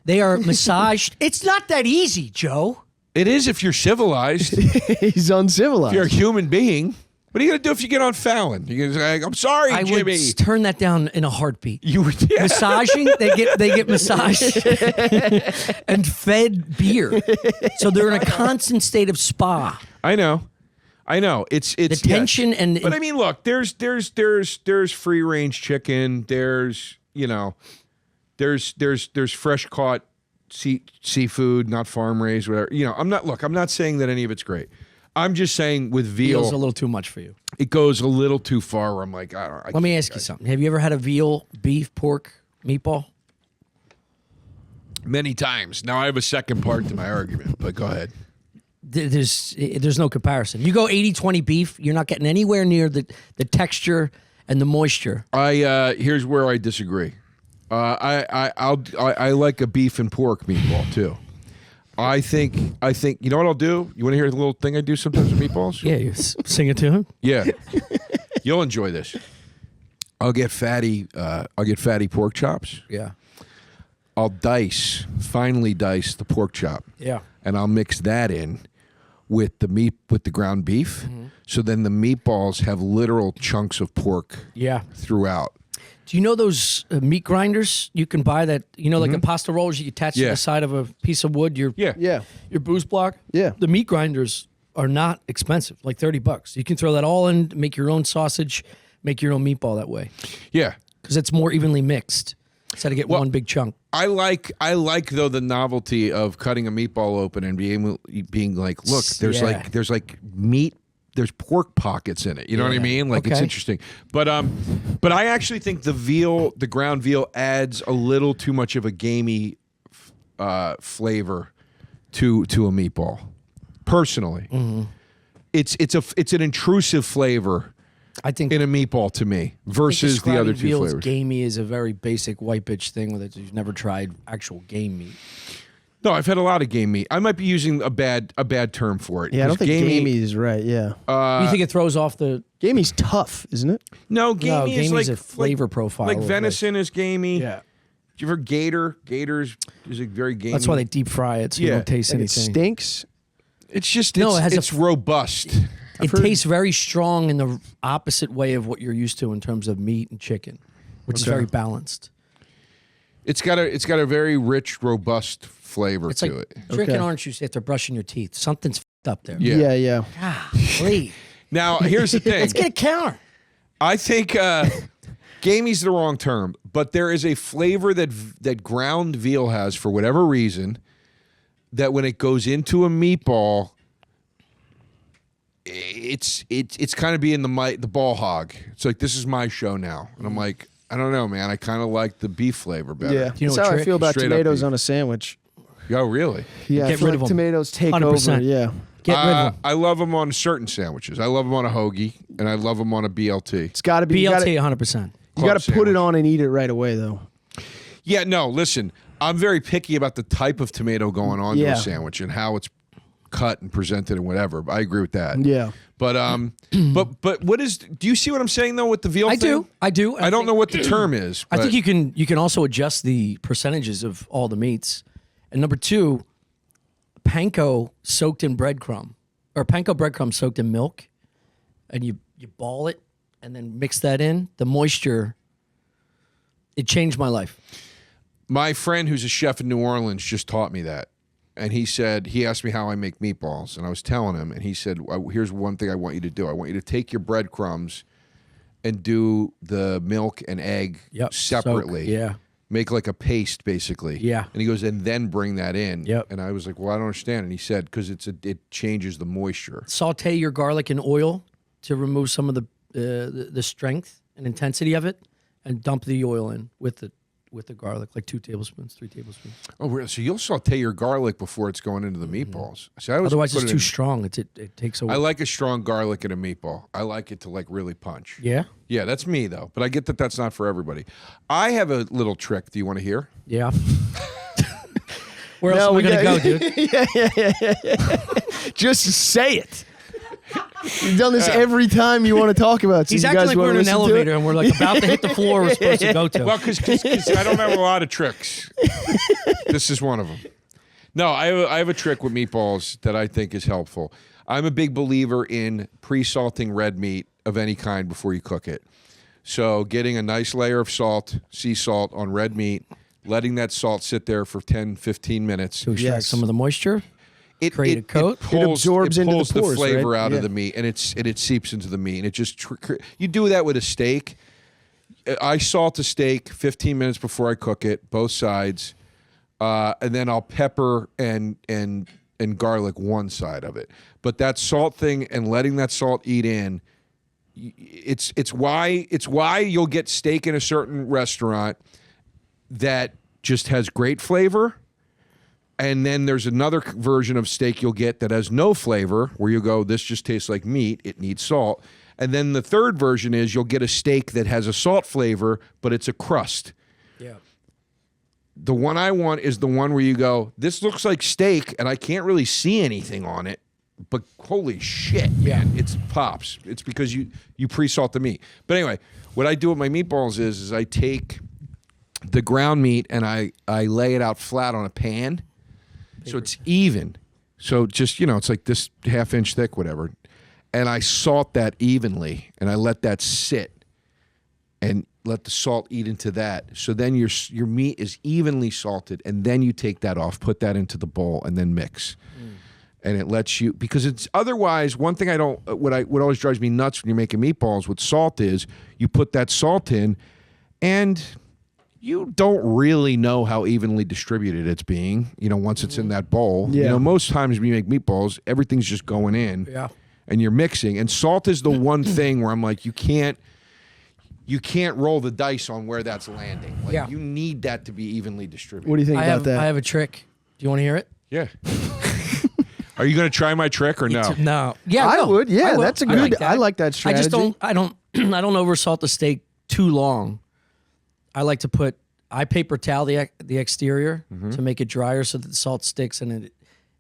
they are massaged. It's not that easy, Joe. It is if you're civilized. If He's uncivilized. you're a human being. What are you going to do if you get on Fallon? You're going to say, I'm sorry, I Jimmy. would turn that down in a heartbeat. You would, yeah. Massaging, they get massaged and fed beer, so they're in a constant state of spa. I know. It's The tension yes. and But I mean, look, there's free range chicken. There's there's fresh caught seafood, not farm raised, whatever. I'm not saying that any of it's great. I'm just saying with veal, veal's a little too much for you. it goes a little too far. Where I'm like, I don't. Let me ask you something. Have you ever had a veal, beef, pork, meatball? Many times. Now I have a second part to my argument, but go ahead. There's no comparison. You go 80-20 beef, you're not getting anywhere near the texture and the moisture. Here's where I disagree. I like a beef and pork meatball too. I think you know what I'll do? You want to hear the little thing I do sometimes with meatballs? Yeah, you sing it to him. Yeah. You'll enjoy this. I'll get fatty pork chops. Yeah. I'll finely dice the pork chop. Yeah. And I'll mix that in with the ground beef. Mm-hmm. So then the meatballs have literal chunks of pork Yeah. throughout. Do you know those meat grinders you can buy that, like a pasta rollers you attach to Yeah. the side of a piece of wood, your Yeah. booze block? Yeah. The meat grinders are not expensive, like $30. You can throw that all in, make your own sausage, make your own meatball that way. Yeah. Because it's more evenly mixed instead of getting one big chunk. I like though the novelty of cutting a meatball open and being like, look, there's like meat, there's pork pockets in it. You know what I mean? Like it's Okay. interesting. But I actually think the ground veal adds a little too much of a gamey flavor to a meatball. Personally, it's an intrusive flavor. I think in a meatball to me versus the other two veal flavors. Gamey is a very basic white bitch thing that you've never tried actual game meat. No, I've had a lot of game meat. I might be using a bad term for it. Yeah, I don't think 'cause gamey is right. Yeah. You think it throws off the? Gamey's tough, isn't it? No, gamey is gamey's like a flavor profile. Like of, venison is gamey. Yeah, Do you ever gator? Gators is a very gamey. that's why they deep fry it so you Yeah. don't taste Like it anything. stinks. It's just No, it has it's robust. It tastes very strong in the opposite way of what you're used to in terms of meat and chicken, which is very balanced. It's got a very rich, robust flavor It's to like it. drinking orange juice after brushing your teeth. Something's f***ed up there. Yeah. Yeah. Golly. Now here's the thing. Let's get a counter. I think gamey's the wrong term, but there is a flavor that ground veal has for whatever reason that when it goes into a meatball, it's kind of being the ball hog. It's like, this is my show now, and I'm like, I don't know, man. I kind of like the beef flavor better. Yeah. you know That's what how I trick? feel about Straight up tomatoes beef. on a sandwich. Oh, really? Yeah, I Get feel rid of like 'em. tomatoes take 100%. over. Yeah. Get rid of them. I love them on certain sandwiches. I love them on a hoagie, and I love them on a BLT. It's got to be. BLT 100%. You got to Club put it sandwich. on and eat it right away, though. Yeah, no, listen. I'm very picky about the type of tomato going on to Yeah. a sandwich and how it's cut and presented and whatever. I agree with that. Yeah. But but what is? Do you see what I'm saying though with the veal? I thing? do. I do. I don't know what the term is. I but- think you can also adjust the percentages of all the meats. And number two, panko soaked in breadcrumb, or panko breadcrumb soaked in milk, and you ball it and then mix that in. The moisture, it changed my life. My friend who's a chef in New Orleans just taught me that. And he asked me how I make meatballs. And I was telling him, and he said, here's one thing I want you to do. I want you to take your breadcrumbs and do the milk and egg separately. Soak, yeah. Make like a paste, basically. Yeah. And he goes, and then bring that in. Yep. And I was like, well, I don't understand. And he said, because it changes the moisture. Saute your garlic in oil to remove some of the strength and intensity of it, and dump the oil in with the garlic, like 2 tablespoons, 3 tablespoons. Oh, really? So you'll saute your garlic before it's going into the meatballs. See, I always Otherwise, put it's it too in- strong. It takes away. I like a strong garlic in a meatball. I like it to like really punch. Yeah. Yeah, that's me though. But I get that that's not for everybody. I have a little trick. Do you want to hear? Yeah. Where else are we gonna go, dude? Just say it. You've done this every time you want to talk about. So He's you acting guys like wanna we're in an listen to elevator it? and we're like about to hit the floor we're supposed to go to. Well, because I don't have a lot of tricks. This is one of them. No, I have a trick with meatballs that I think is helpful. I'm a big believer in pre-salting red meat of any kind before you cook it. So getting a nice layer of salt, sea salt on red meat, letting that salt sit there for 10, 15 minutes. To extract some of the moisture. Create a coat. It absorbs into the pulls pores, flavor right? out Yeah. of the meat, and it seeps into the meat. And it just you do that with a steak. I salt a steak 15 minutes before I cook it, both sides, and then I'll pepper and garlic one side of it. But that salt thing and letting that salt eat in, it's why you'll get steak in a certain restaurant that just has great flavor. And then there's another version of steak you'll get that has no flavor, where you go, this just tastes like meat. It needs salt. And then the third version is you'll get a steak that has a salt flavor, but it's a crust. Yeah. The one I want is the one where you go, this looks like steak, and I can't really see anything on it, but holy shit, man, it's pops. It's because you pre-salt the meat. But anyway, what I do with my meatballs is I take the ground meat and I lay it out flat on a pan. So it's even. So just, it's like this half-inch thick, whatever. And I salt that evenly, and I let that sit and let the salt eat into that. So then your meat is evenly salted, and then you take that off, put that into the bowl, and then mix. And it lets you, because it's otherwise, one thing what always drives me nuts when you're making meatballs with salt is you put that salt in, and you don't really know how evenly distributed it's being, once it's in that bowl. Yeah. Most times when you make meatballs, everything's just going in. Yeah. And you're mixing. And salt is the one thing where I'm like, you can't roll the dice on where that's landing. Like, Yeah. you need that to be evenly distributed. What do you think about that? I have a trick. Do you want to hear it? Yeah. Are you going to try my trick or no? No. Yeah, I will. would. Yeah, I will. that's a I good. like that. I like that strategy. I just don't. I don't oversalt the steak too long. I like to I paper towel the exterior to make it drier so that the salt sticks and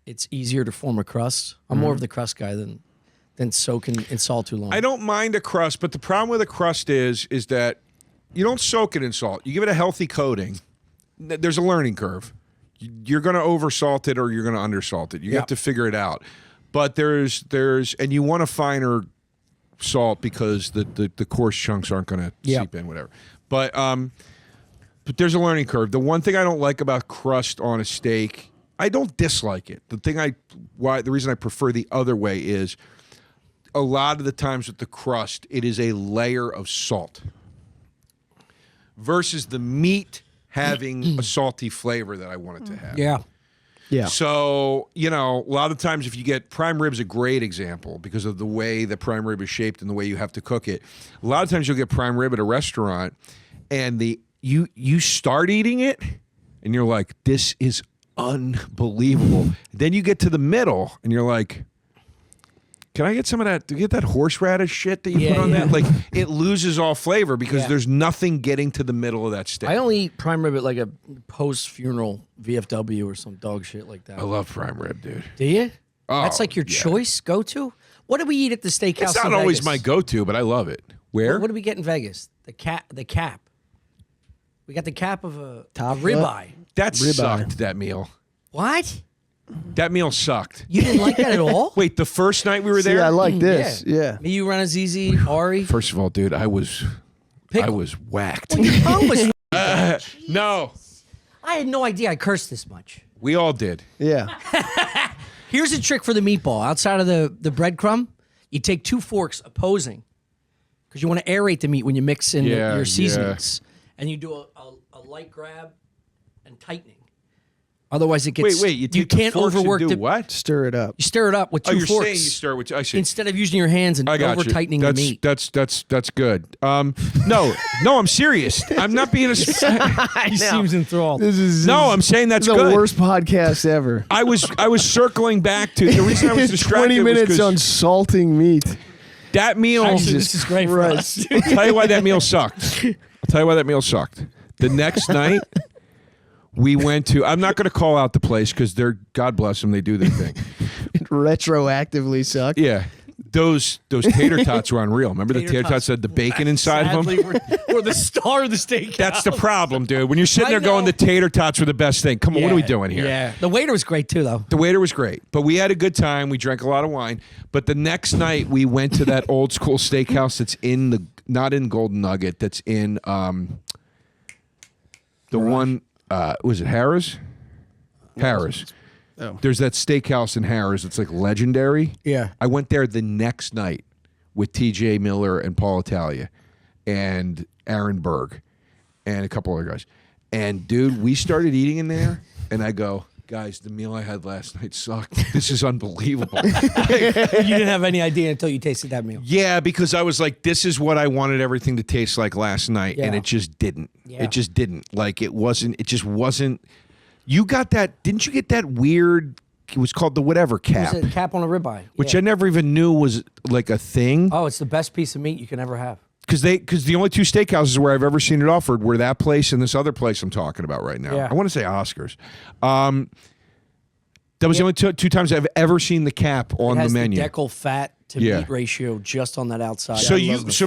it's easier to form a crust. I'm more of the crust guy than soaking in salt too long. I don't mind a crust, but the problem with a crust is that you don't soak it in salt. You give it a healthy coating. There's a learning curve. You're going to oversalt it or you're going to undersalt it. You have to figure it out. But there's and you want a finer salt because the coarse chunks aren't going to seep in, whatever. But there's a learning curve. The one thing I don't like about crust on a steak, I don't dislike it. The reason I prefer the other way is a lot of the times with the crust, it is a layer of salt versus the meat having a salty flavor that I want it to have. Yeah. Yeah. So, a lot of times if you get prime rib's a great example because of the way the prime rib is shaped and the way you have to cook it. A lot of times you'll get prime rib at a restaurant and you start eating it and you're like, this is unbelievable. Then you get to the middle and you're like, can I get some of that? Do you get that horseradish shit that you put on that? Like, it loses all flavor because there's nothing getting to the middle of that steak. I only eat prime rib at like a post-funeral VFW or some dog shit like that. I love prime rib, dude. Do you? Oh, That's like your choice go-to? What do we eat at the steakhouse It's not in always Vegas? my go-to, but I love it. Where? What do we get in Vegas? The cap. We got the cap of a Top ribeye. That Ribeye. sucked, that meal. What? That meal sucked. You didn't like that at all? Wait, the first night we were See, there? I like this. Yeah. Me, you, Renazizi, Ari. First of all, dude, I was whacked. Your tongue was. No, I had no idea I cursed this much. we all did. Yeah. Here's a trick for the meatball. Outside of the breadcrumb, you take 2 forks opposing because you want to aerate the meat when you mix in your seasonings. And you do a light grab and tightening. Otherwise, it gets. Wait, you take can't the forks overwork and do the. what? Stir it up. You stir it up with 2 Oh, you're forks. saying you start with, I see. Instead of using your hands and I got over tightening you. the meat. That's good. No, I'm serious. I'm not being a. He seems enthralled. This is No, I'm saying that's the good. worst podcast ever. I was circling back to the reason I was distracted 20 was minutes 'cause on salting meat. that meal. Actually, this is great for us. I'll tell you why that meal sucked. The next night, we went to. I'm not going to call out the place because they're, God bless them, they do their thing. Retroactively sucked. Yeah. Those tater tots were unreal. Remember the tater tots had the bacon inside of them? Or the star of the steak. That's the problem, dude. When you're sitting there I going, know. the tater tots were the best thing. Come on, what are we doing here? Yeah. The waiter was great too, though. The waiter was great, but we had a good time. We drank a lot of wine. But the next night, we went to that old school steakhouse that's not in Golden Nugget, that's in the one, was it Harrah's? Harrah's. Oh. There's that steakhouse in Harrah's. It's like legendary. Yeah. I went there the next night with TJ Miller and Paul Italia and Aaron Berg and a couple other guys. And dude, we started eating in there, and I go, guys, the meal I had last night sucked. This is unbelievable. You didn't have any idea until you tasted that meal. Yeah, because I was like, this is what I wanted everything to taste like last night, and Yeah. it just didn't. Yeah. It just didn't. Like, it just wasn't. You got that, didn't you get that weird, it was called the whatever cap, It's a cap on a ribeye. which yeah. I never even knew was like a thing. Oh, it's the best piece of meat you can ever have. Because the only two steakhouses where I've ever seen it offered were that place and this other place I'm talking about right now. Yeah. I want to say Oscars. That was the only two times I've ever seen the cap on It has the menu. the decal fat to Yeah. meat ratio just on that outside. So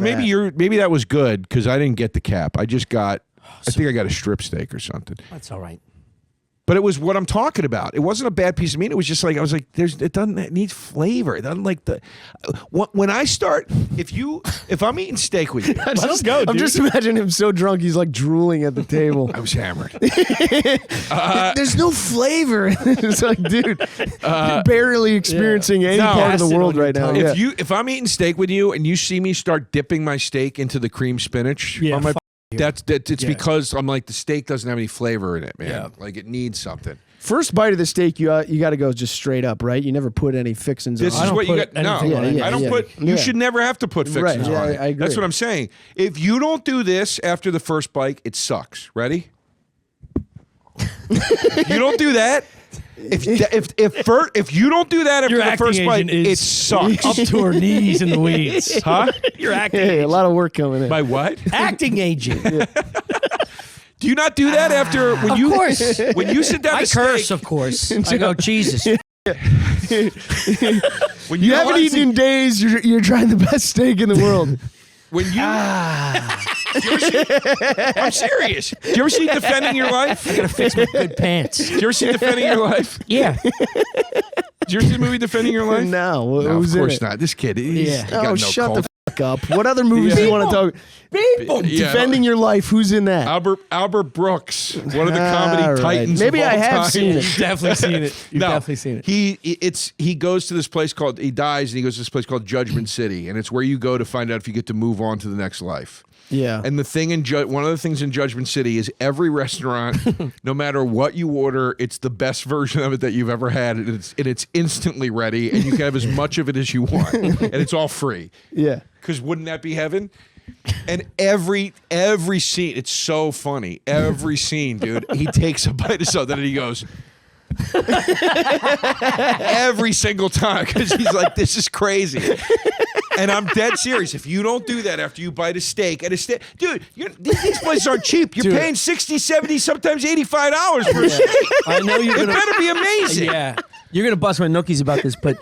maybe that was good because I didn't get the cap. I just got. I think I got a strip steak or something. That's all right. But it was what I'm talking about. It wasn't a bad piece of meat. It was just like I was like, it needs flavor. It doesn't like the. When I start, if I'm eating steak with you, I'm just imagining him so drunk he's like drooling at the table. I was hammered. There's no flavor. It's like, dude, you're barely experiencing any No. part of the Acid world on your right now. tongue. Yeah. If I'm eating steak with you and you see me start dipping my steak into the cream spinach Yeah, on my, fuck it's because I'm like the steak doesn't have any flavor in it, man. Yeah. Like it needs something. First bite of the steak, you got to go just straight up, right? You never put any fixings This on. is don't what you put got. No, anything on it. I don't Yeah, put. yeah. You should never have to put fixings Right, yeah, on it. I agree. That's what I'm saying. If you don't do this after the first bite, it sucks. Ready? If you don't do that. If you don't do that after Your the first acting bite, agent it is sucks. up to her knees in the weeds. Huh? You're acting. Hey, a lot of work coming in. My what? Acting agent. Do you not do that after when you course. when you sit down I to curse, steak? of course. I go, Jesus. When You haven't eaten in days. You're trying the best steak in the world. When you, I'm serious. Do you ever see Defending Your Life? I gotta fix my good pants. Do you ever see Defending Your Life? Yeah. Did you ever see the movie Defending Your Life? No, No, who's of in course it? not. This kid, he's Yeah. got no Shut cult. the fuck up. What other movies do you want to talk? People. Yeah. Defending Your Life. Who's in that? Albert Brooks, one of the comedy All right. titans. Maybe of all I have time. seen it. You've definitely seen it. You've No, definitely seen it. He goes to this place called, he dies and he goes to this place called Judgment City, and it's where you go to find out if you get to move on to the next life. Yeah. And the thing one of the things in Judgment City is every restaurant, no matter what you order, it's the best version of it that you've ever had, and it's instantly ready, and you can have as much of it as you want, and it's all free. Yeah. Because wouldn't that be heaven? And every scene, it's so funny. Every scene, dude, he takes a bite of something and he goes. Every single time, because he's like, this is crazy. And I'm dead serious. If you don't do that after you bite a steak, dude, these places aren't cheap. You're paying $60, $70, sometimes $85 for a steak. I know you're It gonna. better be amazing. Yeah. You're gonna bust my nookies about this, but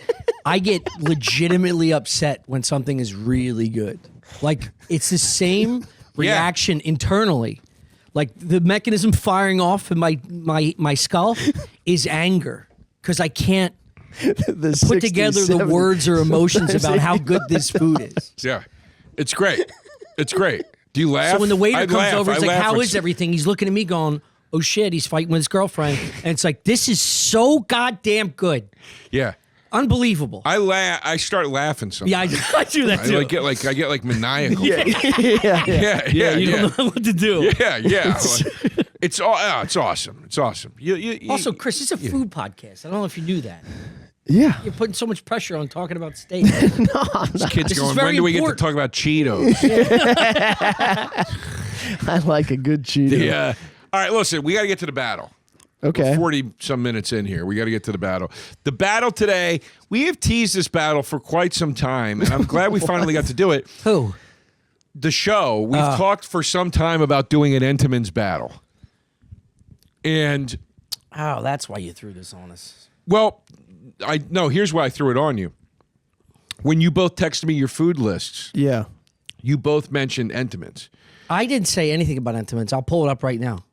I get legitimately upset when something is really good. Like it's the same reaction internally. Like the mechanism firing off in my skull is anger because I can't The put 60s, together the 70s. words or emotions about how good this food is. Yeah. It's great. It's great. Do you laugh? So when the waiter I'd comes laugh. over, he's I like, laugh "How when is everything?" He's looking at me, going, "Oh shit!" He's fighting with his girlfriend, and it's like, "This is so goddamn good, Yeah. unbelievable." I laugh. I start laughing sometimes. Yeah, I do that too. I get like maniacal. Yeah. yeah. you don't know what to do. Yeah. It's awesome. It's awesome. You Also, Chris, it's a food podcast. I don't know if you knew that. Yeah. You're putting so much pressure on talking about steak. This kid's This is going, very when do we get to important. talk about Cheetos? I like a good Cheeto. Yeah. All right, listen, we got to get to the battle. Okay. 40 some minutes in here. We got to get to the battle. The battle today, we have teased this battle for quite some time, and I'm glad we finally got to do it. Who? The show, we've talked for some time about doing an Entenmann's battle. And, Oh, that's why you threw this on us. well, here's why I threw it on you. when you both texted me your food lists, Yeah. you both mentioned Entenmann's. I didn't say anything about Entenmann's. I'll pull it up right now.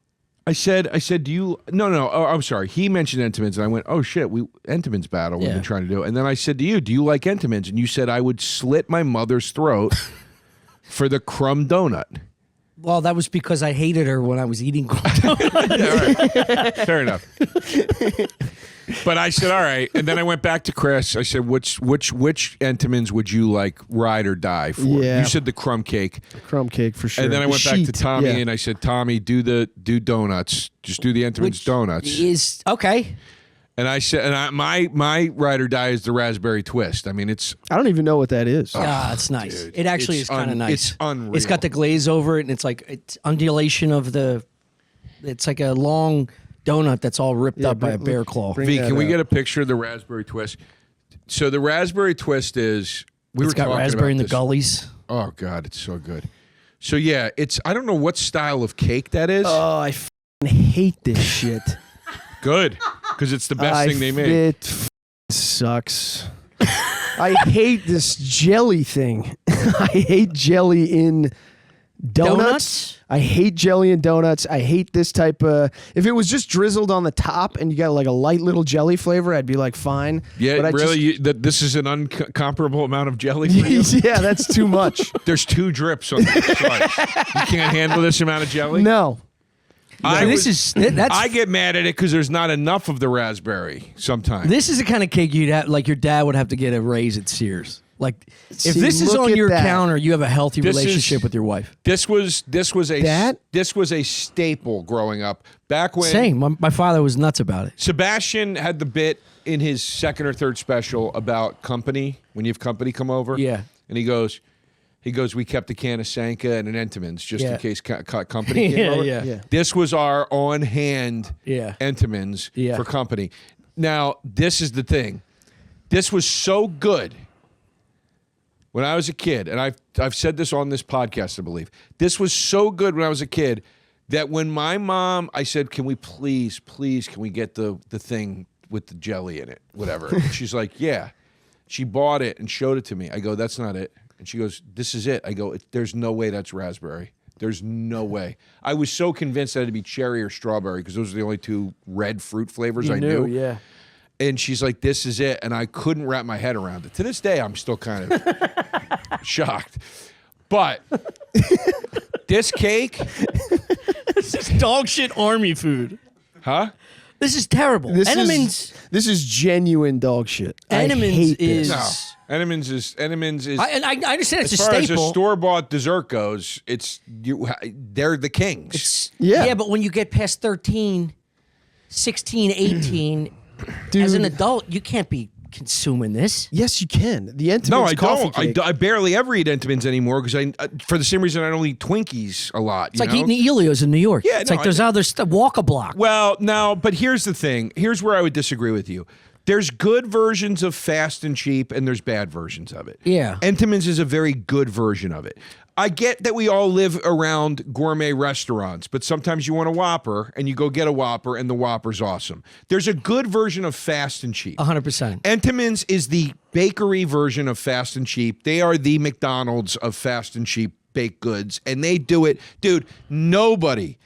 I said, do you? No. Oh, I'm sorry. He mentioned Entenmann's, and I went, oh shit, Entenmann's battle. We've Yeah. been trying to do, and then I said to you, do you like Entenmann's? And you said I would slit my mother's throat for the crumb donut. Well, that was because I hated her when I was eating crumb donuts. Yeah, all right. Fair enough. But I said, all right, and then I went back to Chris. I said, which Entenmann's would you like ride or die for? Yeah. You said the crumb cake. Crumb cake for sure. And then I The went back to sheet, Tommy yeah. and I said, Tommy, do donuts. Just do the Entenmann's donuts. Is okay. And I said, my ride or die is the raspberry twist. I mean, it's I don't even know what that is. Yeah, it's nice. dude, It actually it's is kind of nice. it's unreal. It's got the glaze over it, and it's like it's undulation of the. It's like a long donut that's all ripped up by a bear claw. V, that can we up. get a picture of the raspberry twist? So the raspberry twist is It's got talking raspberry in about the this. gullies. Oh God, it's so good. So yeah, it's I don't know what style of cake that is. Oh, I f***ing hate this shit. Good, because it's the best thing they make. It f***ing sucks. I hate this jelly thing. I hate jelly in donuts. Donuts? I hate jelly in donuts. I hate this type of. If it was just drizzled on the top and you got like a light little jelly flavor, I'd be like fine. Yeah, but I really, this is an uncomparable amount of jelly for you? yeah, that's too much. There's 2 drips on the slice. You can't handle this amount of jelly? No. This is that's I get mad at it because there's not enough of the raspberry sometimes. this is the kind of cake you'd have like your dad would have to get a raise at Sears. Like if See, this is look on at your that. counter, you have a healthy This relationship is- with your wife. This was That? a staple growing up. Back when Same. My father was nuts about it. Sebastian had the bit in his second or third special about company, when you have company come over. Yeah. And he goes, we kept a can of Sanka and an Entenmann's just Yeah. in case company came Yeah, over. yeah. Yeah. This was our on-hand Yeah. Entenmann's Yeah. for company. Now, this is the thing. This was so good when I was a kid, and I've said this on this podcast, I believe. This was so good when I was a kid that when my mom, I said, can we please, can we get the thing with the jelly in it, whatever. And she's like, yeah. She bought it and showed it to me. I go, that's not it. And she goes, this is it. I go, there's no way that's raspberry. There's no way. I was so convinced that it'd be cherry or strawberry because those are the only 2 red fruit flavors I knew. Yeah. And she's like, this is it. And I couldn't wrap my head around it. To this day, I'm still kind of shocked. But this cake, This is dog shit army food. huh? This is terrible. Entenmann's This is genuine dog shit. I Entenmann's hate this. is- No. Entenmann's is I understand it's as a far as a staple. store-bought dessert goes, they're the kings. Yeah. Yeah, but when you get past 13, 16, 18, Dude. as an adult, you can't be consuming this. Yes, you can. The Entenmann's No, I coffee don't. cake. I barely ever eat Entenmann's anymore because for the same reason I don't eat Twinkies a lot. It's like eating Elios in New York. Yeah, it's no, like there's other stuff. Walk a block. Well, no, but here's the thing. Here's where I would disagree with you. There's good versions of fast and cheap, and there's bad versions of it. Yeah. Entenmann's is a very good version of it. I get that we all live around gourmet restaurants, but sometimes you want a Whopper, and you go get a Whopper, and the Whopper's awesome. There's a good version of fast and cheap. 100%. Entenmann's is the bakery version of fast and cheap. They are the McDonald's of fast and cheap baked goods, and they do it. Dude, nobody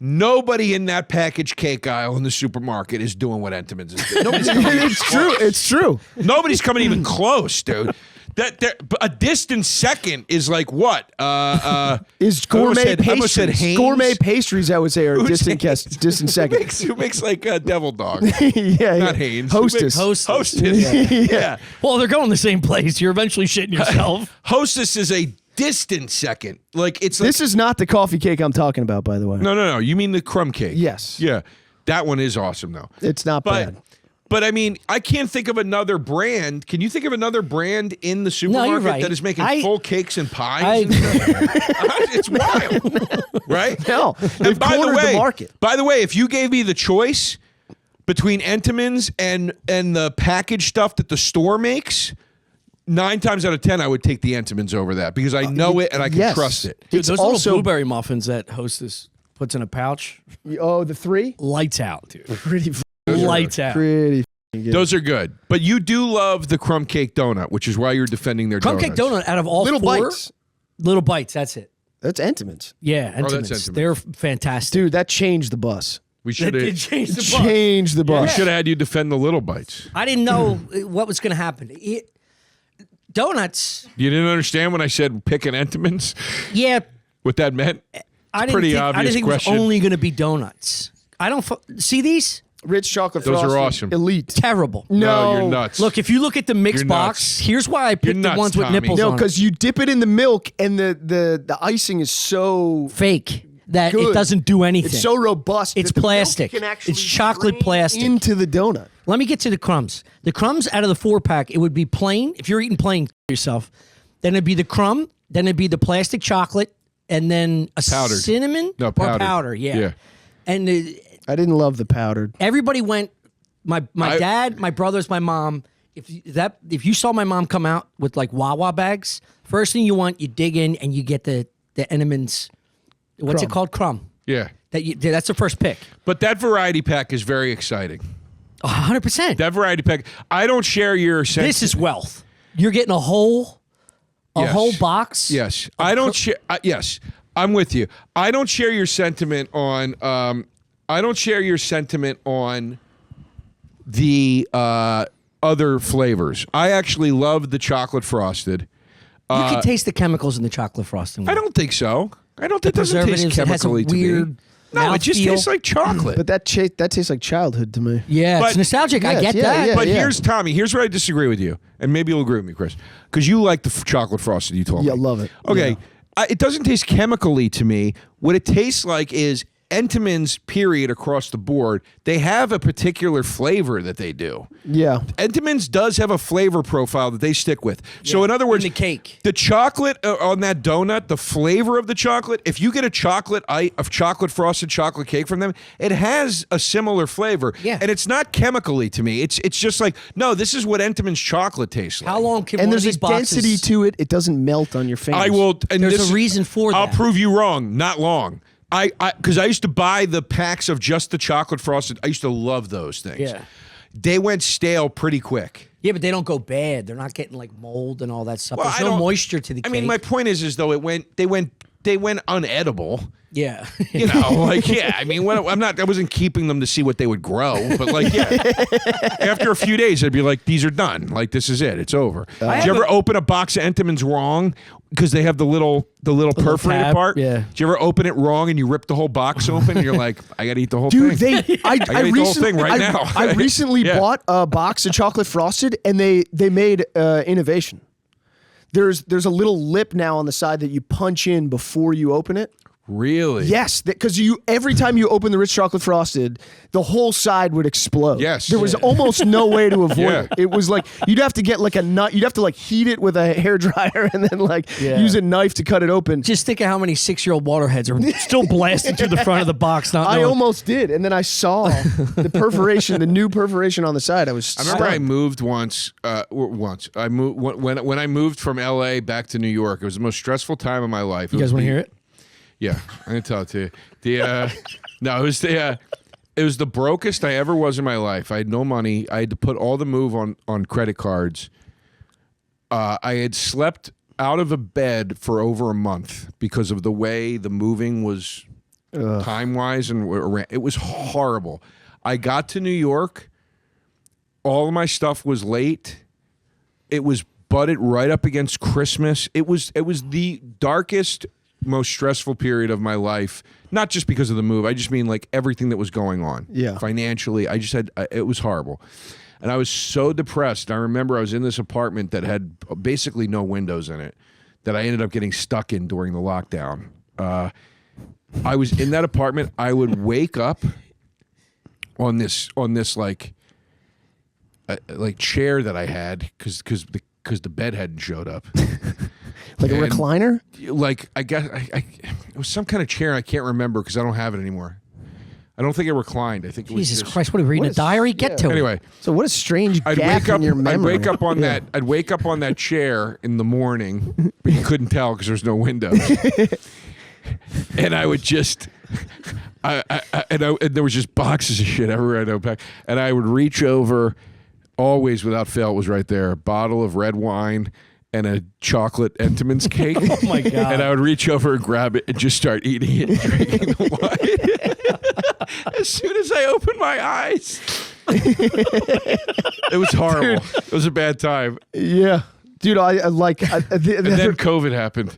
in that packaged cake aisle in the supermarket is doing what Entenmann's is doing. Nobody's coming even It's true. close. It's true. Nobody's coming even close, dude. A distant second is like what? Is I gourmet almost said pastries. Hanes. Gourmet pastries, I would say, are a Who's distant Hanes? distant second. Who makes like a devil dog? yeah, Not Hanes. Hostess. Hostess. Yeah. Well, they're going the same place. You're eventually shitting yourself. Hostess is a distant second. Like it's like This is not the coffee cake I'm talking about, by the way. no. You mean the crumb cake? Yes. Yeah. That one is awesome though. It's not bad. But I mean, I can't think of another brand. Can you think of another brand in the supermarket right. that is making I- full cakes and pies? It's wild, right? No, And they've cornered the market. By the way, if you gave me the choice between Entenmann's and the packaged stuff that the store makes, 9 times out of 10, I would take the Entenmann's over that because I know it and I can yes. trust it. Dude, It's those also- little blueberry muffins that Hostess puts in a pouch, Oh, the 3? lights out, dude. Pretty Lights out. pretty Those are good. But you do love the Crumb Cake donut, which is why you're defending their Crumb donuts. Cake donut out of all Little four, bites. Little bites. That's it. That's Entenmann's. Yeah, that's Entenmann's. Entenmann's. They're fantastic. Dude, that changed the bus. We That should did have change the bus. Changed the we bus. should have had you defend the little bites. I didn't know what was going to happen. Donuts. You didn't understand when I said pick an Entenmann's? Yeah, What that meant? I didn't pretty think, I obvious didn't think question. it was only going to be donuts. I don't see these. Rich chocolate Those are frosting. awesome. Elite. Terrible. No, you're nuts. Look, if you look at the mix You're box, nuts. here's why I picked the nuts, ones with Tommy. nipples No, on it. because you dip it in the milk and the icing is so Fake. That good. it doesn't do anything. It's so robust. It's that the milk plastic. can actually It's chocolate drain plastic. into the donut. Let me get to the crumbs. The crumbs out of the 4-pack, it would be plain. If you're eating plain yourself, then it'd be the crumb, then it'd be the plastic chocolate, and then a Powdered. cinnamon No, or powdered. powder. Yeah. Yeah. And I didn't love the powdered. everybody went. My I- dad, my brothers, my mom. If you saw my mom come out with like Wawa bags, first thing you want, you dig in and you get the Entenmann's. What's it Crumb. called? Crumb. Yeah. That's the first pick. But that variety pack is very exciting. 100%. That variety pack. I don't share your sense. This is wealth. You're getting a whole Yes. box. Yes. I don't share. Yes. I'm with you. I don't share your sentiment on. I don't share your sentiment on the other flavors. I actually love the chocolate frosted. You can taste the chemicals in the chocolate frosting. I don't think so. I don't. It doesn't taste Preservatives, it has a chemically to me. weird No, it just mouthfeel. tastes like chocolate. But that tastes like childhood to me. Yeah, But- it's nostalgic. I Yes, get yeah, that. yeah. But here's Tommy. Here's where I disagree with you, and maybe you'll agree with me, Chris, because you like the chocolate frosted. You told Yeah, me. love it. Okay, it doesn't taste chemically to me. What it tastes like is Entenmann's. Period across the board. They have a particular flavor that they do. Yeah. Entenmann's does have a flavor profile that they stick with. So in other words, the cake. the chocolate on that donut, the flavor of the chocolate. If you get a chocolate frosted chocolate cake from them, it has a similar flavor. Yeah. And it's not chemically to me. It's just like, no, this is what Entenmann's chocolate tastes like. How long can And one of there's these a density boxes? to it. It doesn't melt on your fingers. I will. And There's this- a reason for I'll that. prove you wrong. Not long. Because I used to buy the packs of just the chocolate frosted. I used to love those things. Yeah. They went stale pretty quick. Yeah, but they don't go bad. They're not getting like mold and all that stuff. Well, There's I no don't- moisture to the cake. I mean, my point is though they went unedible. yeah. You know, like, yeah, I mean, I wasn't keeping them to see what they would grow, but like, yeah, after a few days, I'd be like, these are done. Like, this is it. It's over. Did you ever open a box of Entenmann's wrong because they have the little perforated tab, part? yeah. Did you ever open it wrong and you rip the whole box open and you're like, I got to eat the whole Dude, thing? I gotta eat the whole recently, thing right now. I recently Yeah. bought a box of chocolate frosted, and they made innovation. There's a little lip now on the side that you punch in before you open it. Really? Yes, because every time you open the rich chocolate frosted, the whole side would explode. Yes. there was almost no way to avoid Yeah. it. It was like you'd have to get like a nut. You'd have to like heat it with a hairdryer and then like use a knife to cut it open. Just think of how many 6-year-old waterheads are still blasting through the front of the box. Not I knowing. almost did, and then I saw the perforation, the new perforation on the side. I was. I remember I stunned. moved once. I moved when I moved from LA back to New York. It was the most stressful time of my life. You guys want to hear it? Yeah, I'm gonna tell it to you. No, it was it was the brokest I ever was in my life. I had no money. I had to put all the move on credit cards. I had slept out of a bed for over a month because of the way the moving was time wise, and it was horrible. I got to New York. All of my stuff was late. It was butted right up against Christmas. It was the darkest, most stressful period of my life. Not just because of the move. I just mean like everything that was going on. Yeah. Financially, I just had it was horrible. And I was so depressed. I remember I was in this apartment that had basically no windows in it that I ended up getting stuck in during the lockdown. I was in that apartment. I would wake up on this like chair that I had because the bed hadn't showed up. like a and- recliner. Like I guess it was some kind of chair. I can't remember because I don't have it anymore. I don't think it reclined. I think it was Jesus just, Christ, what are we reading? What A is- diary? Get to it. Anyway, So what a strange I'd gap wake up. in your memory. I'd wake up on that. I'd wake up on that chair in the morning, but you couldn't tell because there's no windows. And I would just, and there was just boxes of shit everywhere I'd unpack, and I would reach over always without fail was right there. A bottle of red wine and a chocolate Entenmann's cake. Oh my God. And I would reach over and grab it and just start eating it and drinking the wine. As soon as I opened my eyes. It was horrible. It was a bad time. Yeah. Dude, I like... And then COVID happened.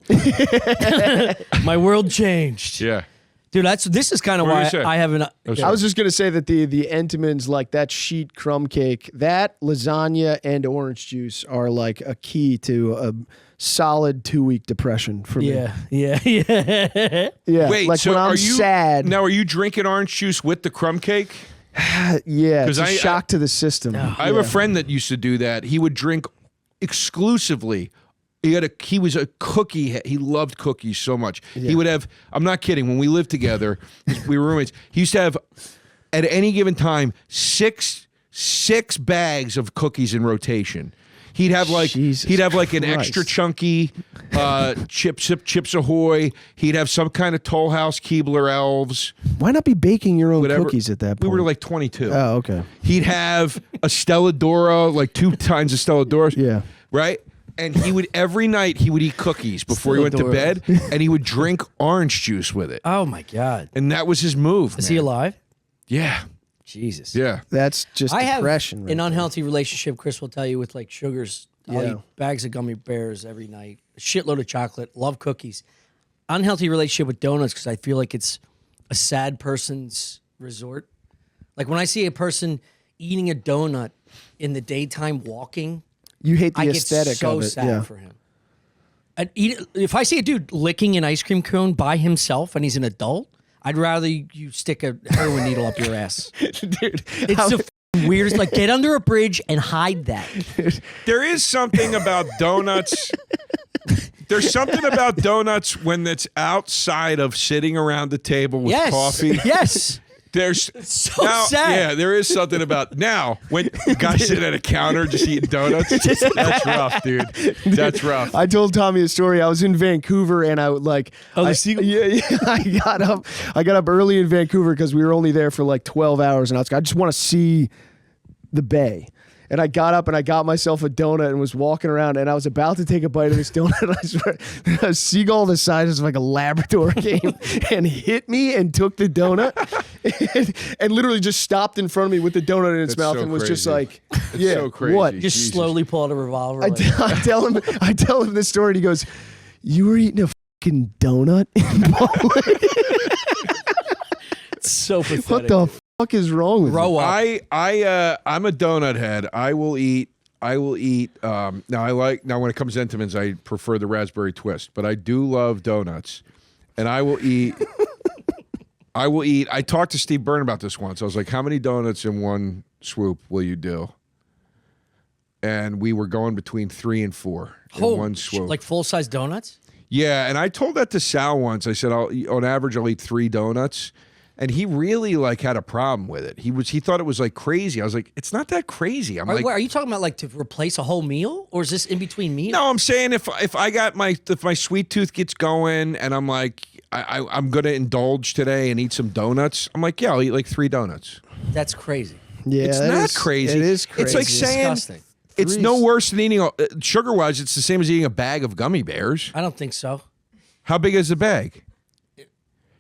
My world changed. Yeah. Dude, this is kind of What were you why saying? I haven't. I was just gonna say that the Entenmann's, like that sheet crumb cake, that lasagna and orange juice are like a key to a solid 2-week depression for me. Yeah. Yeah. Wait, like so when I'm are you sad. Now, are you drinking orange juice with the crumb cake? Yeah, it's a I- shock to the system. I have a friend that used to do that. He would drink exclusively. He was a cookie. He loved cookies so much. He would have. I'm not kidding. When we lived together, we were roommates. He used to have, at any given time, six bags of cookies in rotation. He'd have like Jesus an Christ. extra chunky Chips Ahoy. He'd have some kind of Toll House Keebler Elves. Why not be baking your own Whatever. cookies at that point? We were like 22. Oh, okay. He'd have a Stella D'Oro, like 2 times a Stella D'Oro. Yeah. Right? And every night he would eat cookies before he went to Stella bed, and he would drink orange juice with it. Oh my God. And that was his move. Is he alive? Yeah. Jesus. Yeah. That's just I have depression. right an there. unhealthy relationship. Chris will tell you with like sugars. I'll Yeah. eat bags of gummy bears every night. A shitload of chocolate. Love cookies. Unhealthy relationship with donuts because I feel like it's a sad person's resort. Like when I see a person eating a donut in the daytime walking, You hate the I get aesthetic so of it. sad Yeah. for him. If I see a dude licking an ice cream cone by himself and he's an adult, I'd rather you stick a heroin needle up your ass. Dude, It's the weirdest. Like, get under a bridge and hide that. There is something about donuts. There's something about donuts when it's outside of sitting around the table with Yes. coffee. Yes. There's so now, sad. Yeah, there is something about now when guys sit at a counter just eating donuts. That's rough, dude. That's rough. I told Tommy a story. I was in Vancouver and I would like. Oh, the I, seagull? yeah. I got up early in Vancouver because we were only there for like 12 hours, and I just want to see the bay. And I got up and I got myself a donut and was walking around, and I was about to take a bite of this donut. And I swear, a seagull the size of like a Labrador came and hit me and took the donut and literally just stopped in front of me with the donut in its That's mouth so and was just crazy. like, It's yeah, so crazy. what? Just Jesus. slowly pull out a revolver. I like, tell him this story, and he goes, "You were eating a fucking donut in public? it's so pathetic. What the fuck is wrong with you?" Grow up. I'm a donut head. I will eat now when it comes to Entenmann's, I prefer the raspberry twist, but I do love donuts. And I will eat I talked to Steve Byrne about this once. I was like, "How many donuts in one swoop will you do?" And we were going between 3 and 4 in one swoop. Like full-size donuts? Yeah, and I told that to Sal once. I said, on average, I'll eat 3 donuts. And he really like had a problem with it. He thought it was like crazy. I was like, it's not that crazy. I'm like, Are you talking about like to replace a whole meal? Or is this in between meals? no, I'm saying if my sweet tooth gets going and I'm like, I'm gonna indulge today and eat some donuts, I'm like, yeah, I'll eat like 3 donuts. That's crazy. Yeah, It's that not is- crazy. It is crazy. It's like saying Disgusting. it's no worse than eating sugar-wise. It's the same as eating a bag of gummy bears. I don't think so. How big is the bag?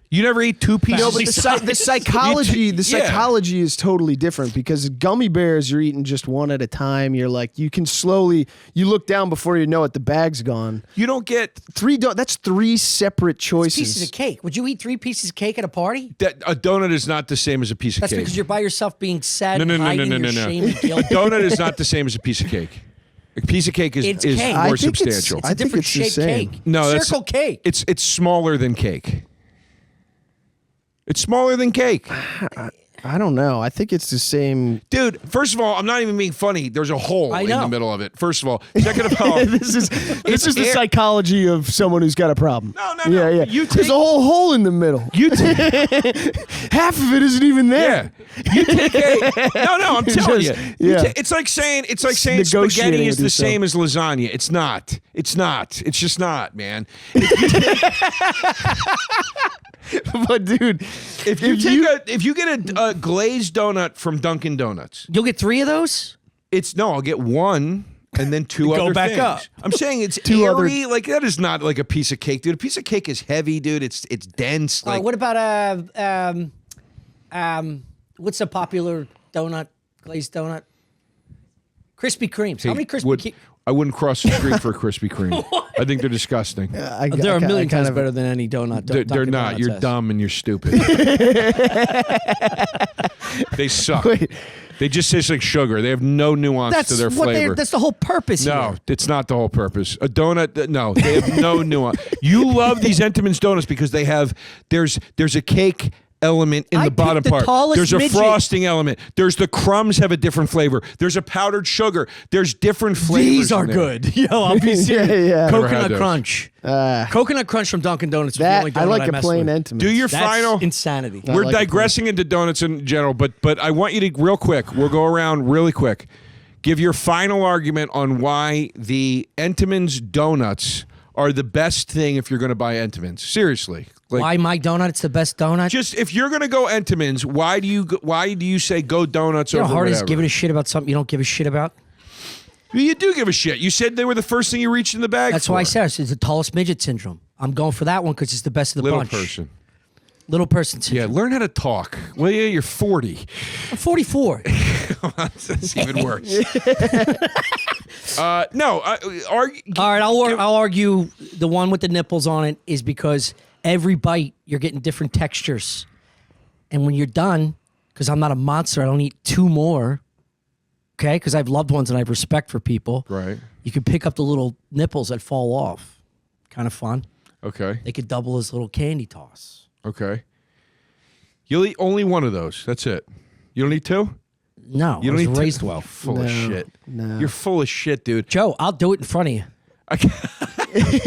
You never eat 2 pieces. No, but the psychology, the Yeah. psychology is totally different because gummy bears, you're eating just one at a time. You're like, you can slowly, you look down before you know it, the bag's gone. You don't get That's 3 separate choices. Pieces of cake. Would you eat 3 pieces of cake at a party? that. A donut is not the same as a piece of That's cake. because you're by yourself being sad No. and hiding your shame and A guilt. donut is not the same as a piece of cake. A piece of cake is It's cake. I more think it's- substantial. It's I a think different it's the shaped same. cake. No, that's- Circle cake. It's smaller than cake. It's smaller than cake. I don't know. I think it's the same. Dude, first of all, I'm not even being funny. There's a hole I in know. the middle of it. First of all. Second of all, this is the air- psychology of someone who's got a problem. No. Yeah. You There's take- a whole hole in the middle. you take Half of it isn't even there. Yeah. You take No, I'm telling Just- you. yeah. It's like saying negotiating spaghetti is with the same as lasagna. It's not. It's not. It's just not, man. But dude, If you get a glazed donut from Dunkin' Donuts, You'll get 3 of those? I'll get one and then two Go other back things. up. I'm saying it's Two airy. Like that is not like a piece of cake, dude. A piece of cake is heavy, dude. It's dense. Like What about what's a popular donut, glazed donut? Krispy Kremes. How many Krispy? I wouldn't cross the street for a Krispy Kreme. I think they're disgusting. They're a million times better than any donut. They're Dunkin' not. Donuts You're has. dumb and you're stupid. They suck. Wait. They just taste like sugar. They have no nuance That's to their what flavor. that's the whole purpose. No, here. it's not the whole purpose. A donut, no, they have no nuance. You love these Entenmann's donuts because they have there's a cake element in I the bottom picked the part. tallest There's a midget. frosting element. There's the crumbs have a different flavor. There's a powdered sugar. There's different flavors. These are in there. good. Yo, I'll be serious. yeah. Never had Coconut those. Crunch. Coconut Crunch from Dunkin' Donuts. is the That only donut I like a mess plain with. Entenmann's. Do your That's final. insanity. We're like a digressing into donuts in general, but I want you to real quick. We'll go around really quick. Give your final argument on why the Entenmann's donuts are the best thing if you're going to buy Entenmann's. Seriously, like, Why my donut? It's the best donut. just if you're going to go Entenmann's, why do you say go donuts you know over how hard it is whatever? giving a shit about something you don't give a shit about. Well, you do give a shit. You said they were the first thing you reached in the bag. That's for. why I said it's the tallest midget syndrome. I'm going for that one because it's the best of the Little bunch. person. Little person Yeah, syndrome. learn how to talk. Well, yeah, you're 40. I'm 44. That's even worse. No, All right, I'll argue the one with the nipples on it is because every bite you're getting different textures, and when you're done, because I'm not a monster, I don't eat two more. Okay, because I have loved ones and I have respect for people. right. You can pick up the little nipples that fall off. Kind of fun. Okay. They could double as a little candy toss. Okay. You'll eat only one of those. That's it. You don't need two? No, You I don't was need raised two? well. Full of No, shit. no. You're full of shit, dude. Joe, I'll do it in front of you. A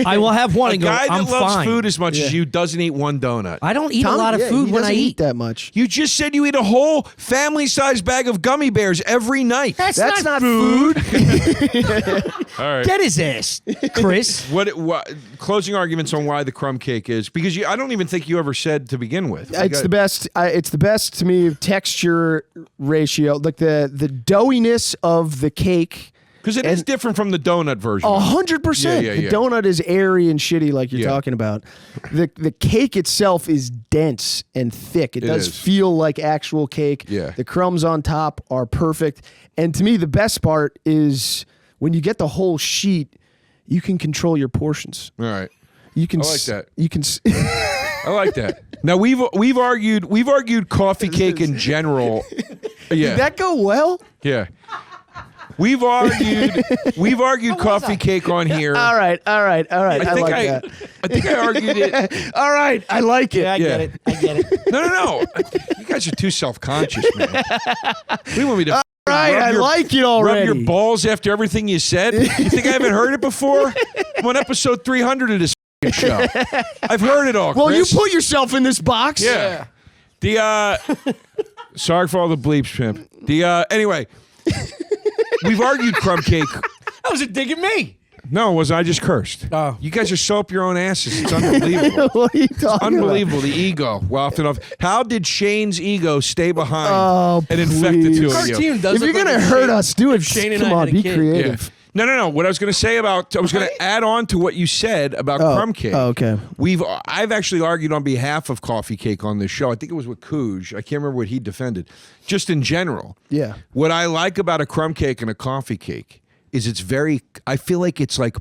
I will have one and go, guy that I'm loves fine. food as much as you doesn't eat one donut. I don't eat Tom- a lot of yeah, food he when I doesn't eat. that much. You just said you eat a whole family-sized bag of gummy bears every night. That's not food. All right. Get his ass, Chris. What closing arguments on why the crumb cake is? Because I don't even think you ever said to begin with. It's the best. It's the best to me. Texture ratio, like the doughiness of the cake. Because it is different from the donut version. 100%. Yeah, The yeah. donut is airy and shitty, like you're Yeah. talking about. The cake itself is dense and thick. It does is. feel like actual cake. Yeah. The crumbs on top are perfect. And to me, the best part is when you get the whole sheet, you can control your portions. All right. You can. I like that. You can. I like that. Now we've argued coffee cake in general. Yeah. Did that go well? Yeah. We've argued coffee cake on here. All right. I think like that. I think I argued it. All right. I like it. I get it. I get it. No. You guys are too self-conscious, man. We want me to Right. I like it already. rub your balls after everything you said. You think I haven't heard it before? I'm on episode 300 of this show. I've heard it all, Well, Chris. you put yourself in this box. Yeah. Sorry for all the bleeps, pimp. Anyway, we've argued crumb cake. That was a dig at me. No, I just cursed. Oh. You guys are so up your own asses. It's unbelievable. What are you talking Unbelievable. The ego. Wafted off. How did Shane's ego stay behind Oh, and infect the two of you? Cartoon does If you're look gonna like hurt Shane- us, do it. Shane and Come I on, had a be kid. Yeah. creative. No. What I was going to say I was going to add on to what you said about crumb cake. Oh, okay. I've actually argued on behalf of coffee cake on this show. I think it was with Cooge. I can't remember what he defended. Just in general. Yeah. What I like about a crumb cake and a coffee cake is I feel like it's like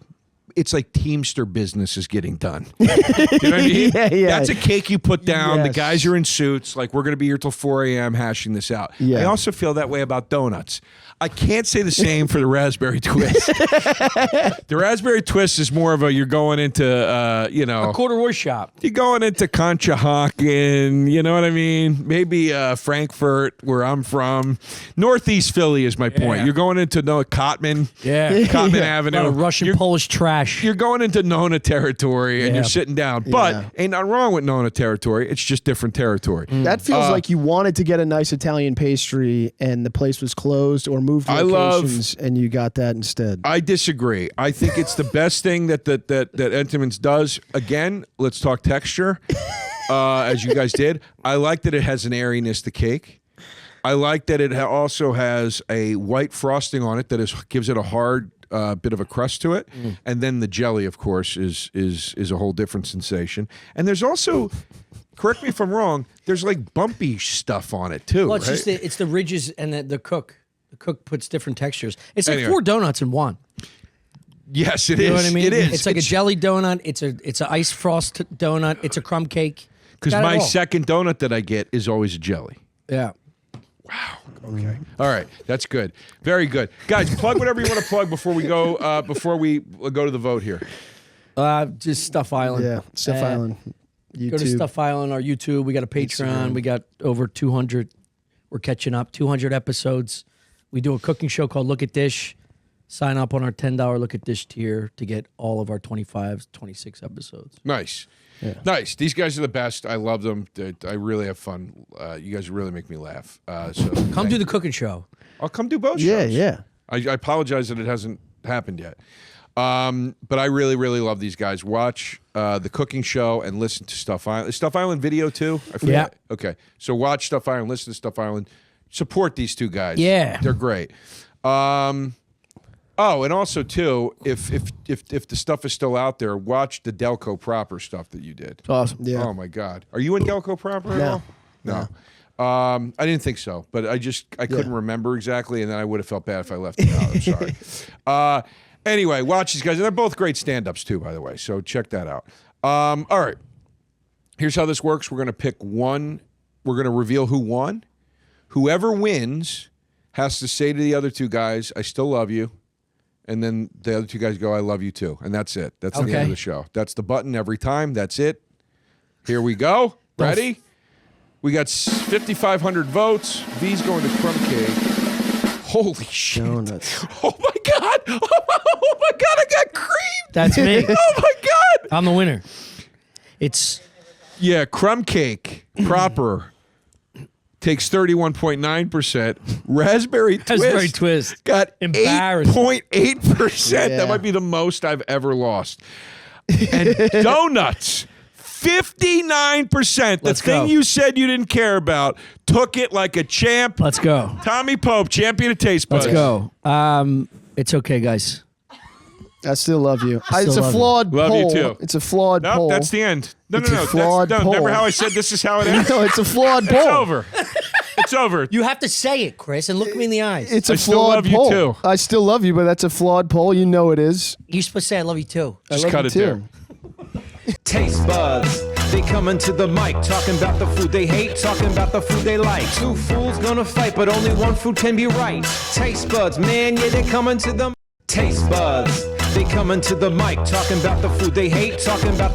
Teamster business is getting done. You know what I mean? Yeah. That's a cake you put down. The Yes. guys are in suits. Like, we're going to be here till 4 a.m. hashing this out. Yeah. I also feel that way about donuts. I can't say the same for the raspberry twist. The raspberry twist is more of you're going into, A corduroy shop. you're going into Conshohocken, you know what I mean? Maybe Frankfurt, where I'm from. Northeast Philly is my point. Yeah. You're going into Cottman, Yeah. Cottman A lot Avenue. of Russian You're- Polish trash. you're going into Nona territory and Yeah. you're sitting down. But Yeah. ain't nothing wrong with Nona territory. It's just different territory. That feels like you wanted to get a nice Italian pastry and the place was closed or moved I love- locations and you got that instead. I disagree. I think it's the best thing that Entenmann's does. Again, let's talk texture, as you guys did. I like that it has an airiness to cake. I like that it also has a white frosting on it that gives it a hard bit of a crust to it, and then the jelly, of course, is a whole different sensation. And there's also, correct me if I'm wrong, there's like bumpy stuff on it too. Well, it's right? just it's the ridges and the cook. The cook puts different textures. It's like Anyway. 4 donuts in one. Yes, it is. You know what I mean? It is. It's like a jelly donut. It's an ice frost donut. It's a crumb cake. Because Got it my all. second donut that I get is always a jelly. Yeah. Okay. All right. That's good. Very good. Guys, plug whatever you want to plug before we go to the vote here. Just Stuff Island. Yeah, Stuff Island. YouTube. Go to Stuff Island, our YouTube. We got a Patreon. Instagram. We got over 200. We're catching up. 200 episodes. We do a cooking show called Look at Dish. Sign up on our $10 Look at Dish tier to get all of our 26 episodes. Nice. Yeah. Nice. These guys are the best. I love them. I really have fun. You guys really make me laugh. So Come do the cooking show. I'll come do both Yeah, shows. yeah. I apologize that it hasn't happened yet. But I really, really love these guys. Watch the cooking show and listen to Stuff Island. Is Stuff Island video too? I forget. Yeah. Okay. So watch Stuff Island, listen to Stuff Island. Support these two guys. Yeah. They're great. Oh, and also too, if the stuff is still out there, watch the Delco Proper stuff that you did. It's awesome. Yeah. Oh my God. Are you in Delco Proper at all? No. I didn't think so, but I couldn't remember exactly, and then I would have felt bad if I left it out. I'm sorry. Anyway, watch these guys. And they're both great stand-ups too, by the way. So check that out. All right. Here's how this works. We're going to pick one. We're going to reveal who won. Whoever wins has to say to the other two guys, "I still love you." And then the other two guys go, "I love you too." And that's it. That's the end of the show. That's the button every time. That's it. Here we go. Ready? We got 5,500 votes. V's going to Crumb Cake. Holy shit. Donuts. Oh my God. Oh my God. I got cream. That's me. Oh my God. I'm the winner. It's Yeah. Crumb Cake proper takes 31.9%. Raspberry Twist. Got Embarrassing. 8.8%. Yeah. That might be the most I've ever lost. And donuts, 59%. The Let's thing go. you said you didn't care about, took it like a champ. Let's go. Tommy Pope, champion of taste buds. Let's go. It's okay, guys. I still love you. still It's a love you. flawed Love you poll. too. It's a flawed Nope, poll. that's the end. No, It's a no, flawed no. Remember poll. how I said this is how it ends? No, it's a flawed poll. It's over. It's over. You have to say it, Chris, and look me in the eyes. It's I a still flawed love you poll. too. I still love you, but that's a flawed poll. You know it is. You're supposed to say I love you too. Just I love cut you it too. there. Taste buds, they coming to the mic, talking about the food they hate, talking about the food they like. Two fools gonna fight, but only one food can be right. Taste buds, man, yeah, they coming to the taste buds. They coming to the mic, talking about the food they hate, talking about